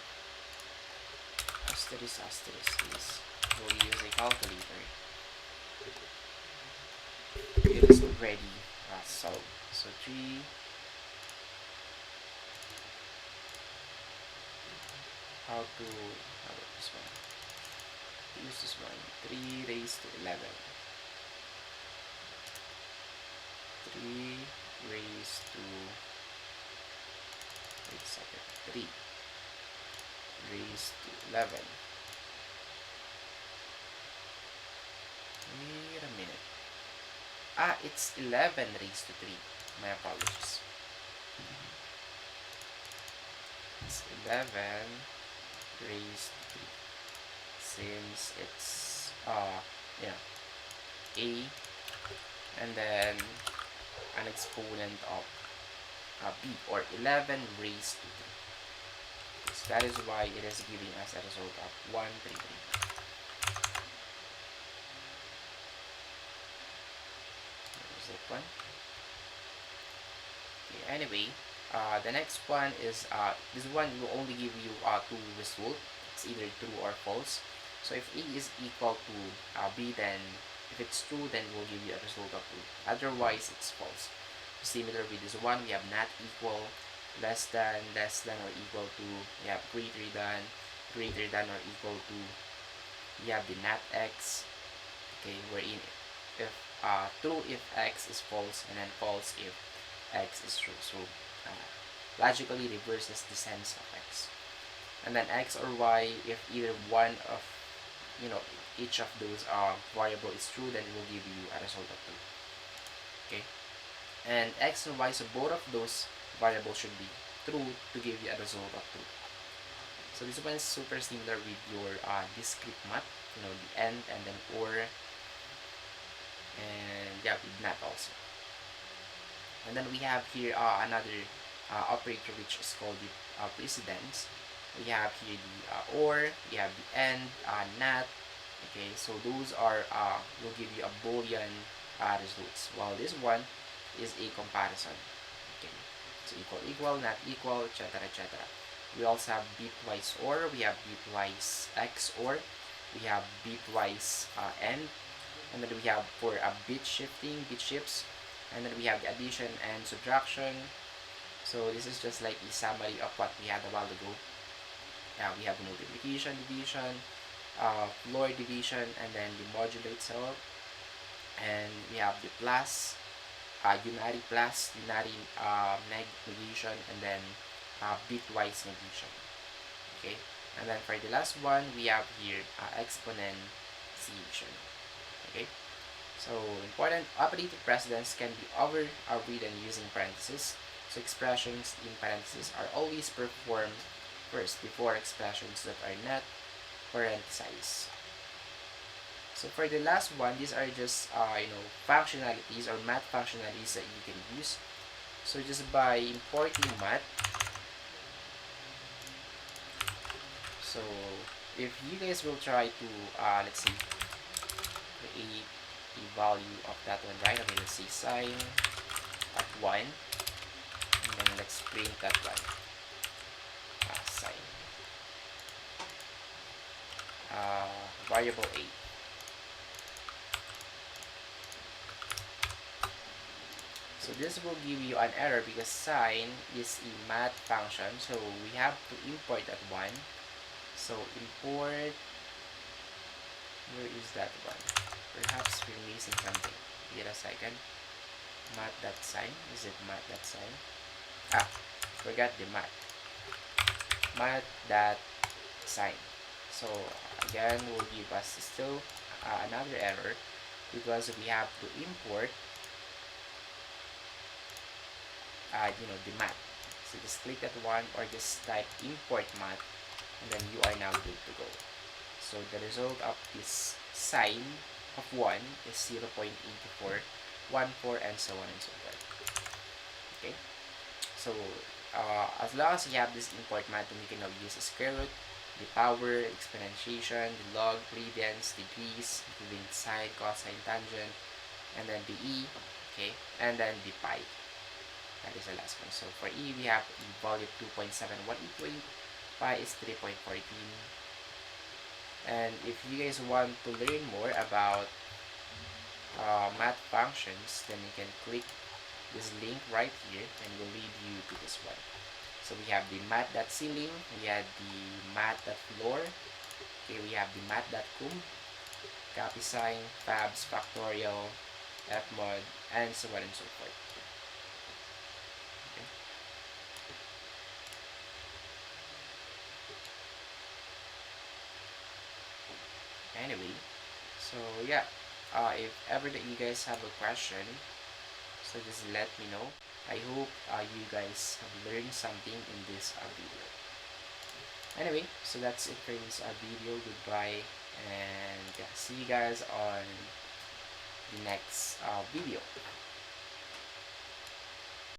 asterisk is, we'll use a calculator. It is already solved. So 3, how about this one? Use this one, 3 raised to 11. 3 raised to, wait a second, 3 raised to 11. Wait a minute. It's 11 raised to 3. My apologies. It's 11 raised to 3. Since it's uh, you know, a, and then an exponent of b, or 11 raised to 3. So that is why it is giving us a result of 133. There's that one. Okay, anyway, the next one is this one will only give you two results. It's either true or false. So if a is equal to b, then if it's true, then it will give you a result of 2. Otherwise, it's false. Similar with this one, we have not equal, less than or equal to, we have greater than or equal to, we have the not x, okay, wherein if true if x is false, and then false if x is true. So logically reverses the sense of x. And then x or y, if either one of, you know, each of those variable is true, then it will give you a result of 2. Okay, and x and y, so both of those variables should be true to give you a result of 2. So this one is super similar with your discrete math, you know, the and then or, and yeah, with not also. And then we have here another operator, which is called the precedence. We have here the or, we have the and, not. Okay, so those are will give you a boolean results, while this one is a comparison. Okay, so equal, not equal, etc., etc. We also have bitwise or, we have bitwise x or, we have bitwise and then we have for a bit shifting, bit shifts, and then we have the addition and subtraction. So this is just like a summary of what we had a while ago. We have multiplication, division, floor division, and then the modulo itself, and we have the plus, unary plus, unary negation, and then bitwise negation. Okay, and then for the last one, we have here exponentiation. Okay, so important operator precedence can be overridden using parentheses. So expressions in parentheses are always performed first before expressions that are not parenthesized. So for the last one, these are just functionalities or math functionalities that you can use. So just by importing math, so if you guys will try to let's see, create the value of that one, right? Okay, let's see sine of 1, and then let's print that one, sine variable a. So this will give you an error because sine is a math function, so we have to import that one. So import, where is that one? Perhaps we're missing something. Wait a second. Math.sine, is it math.sine? Forgot the math. Math.sine. So again, will give us still another error because we have to import the math. So just click that one or just type import math, and then you are now good to go. So the result of this sine of 1 is 0.8414, and so on and so forth. Okay, so as long as you have this import math, then you can now use the square root, the power, exponentiation, the log, radians, degrees, including sine, cosine, tangent, and then the e, okay, and then the pi. That is the last one. So for e, we have the volume 2.7188, pi is 3.14. And if you guys want to learn more about math functions, then you can click this link right here, and will lead you to this one. So we have the math.ceiling, we have the math.floor, okay, we have the math.cum, copy sign, fabs, factorial, fmod, and so on and so forth. Okay. Anyway, so yeah, if ever that you guys have a question, so just let me know. I hope you guys have learned something in this video. Anyway, so that's it for this video. Goodbye. And yeah, see you guys on the next video.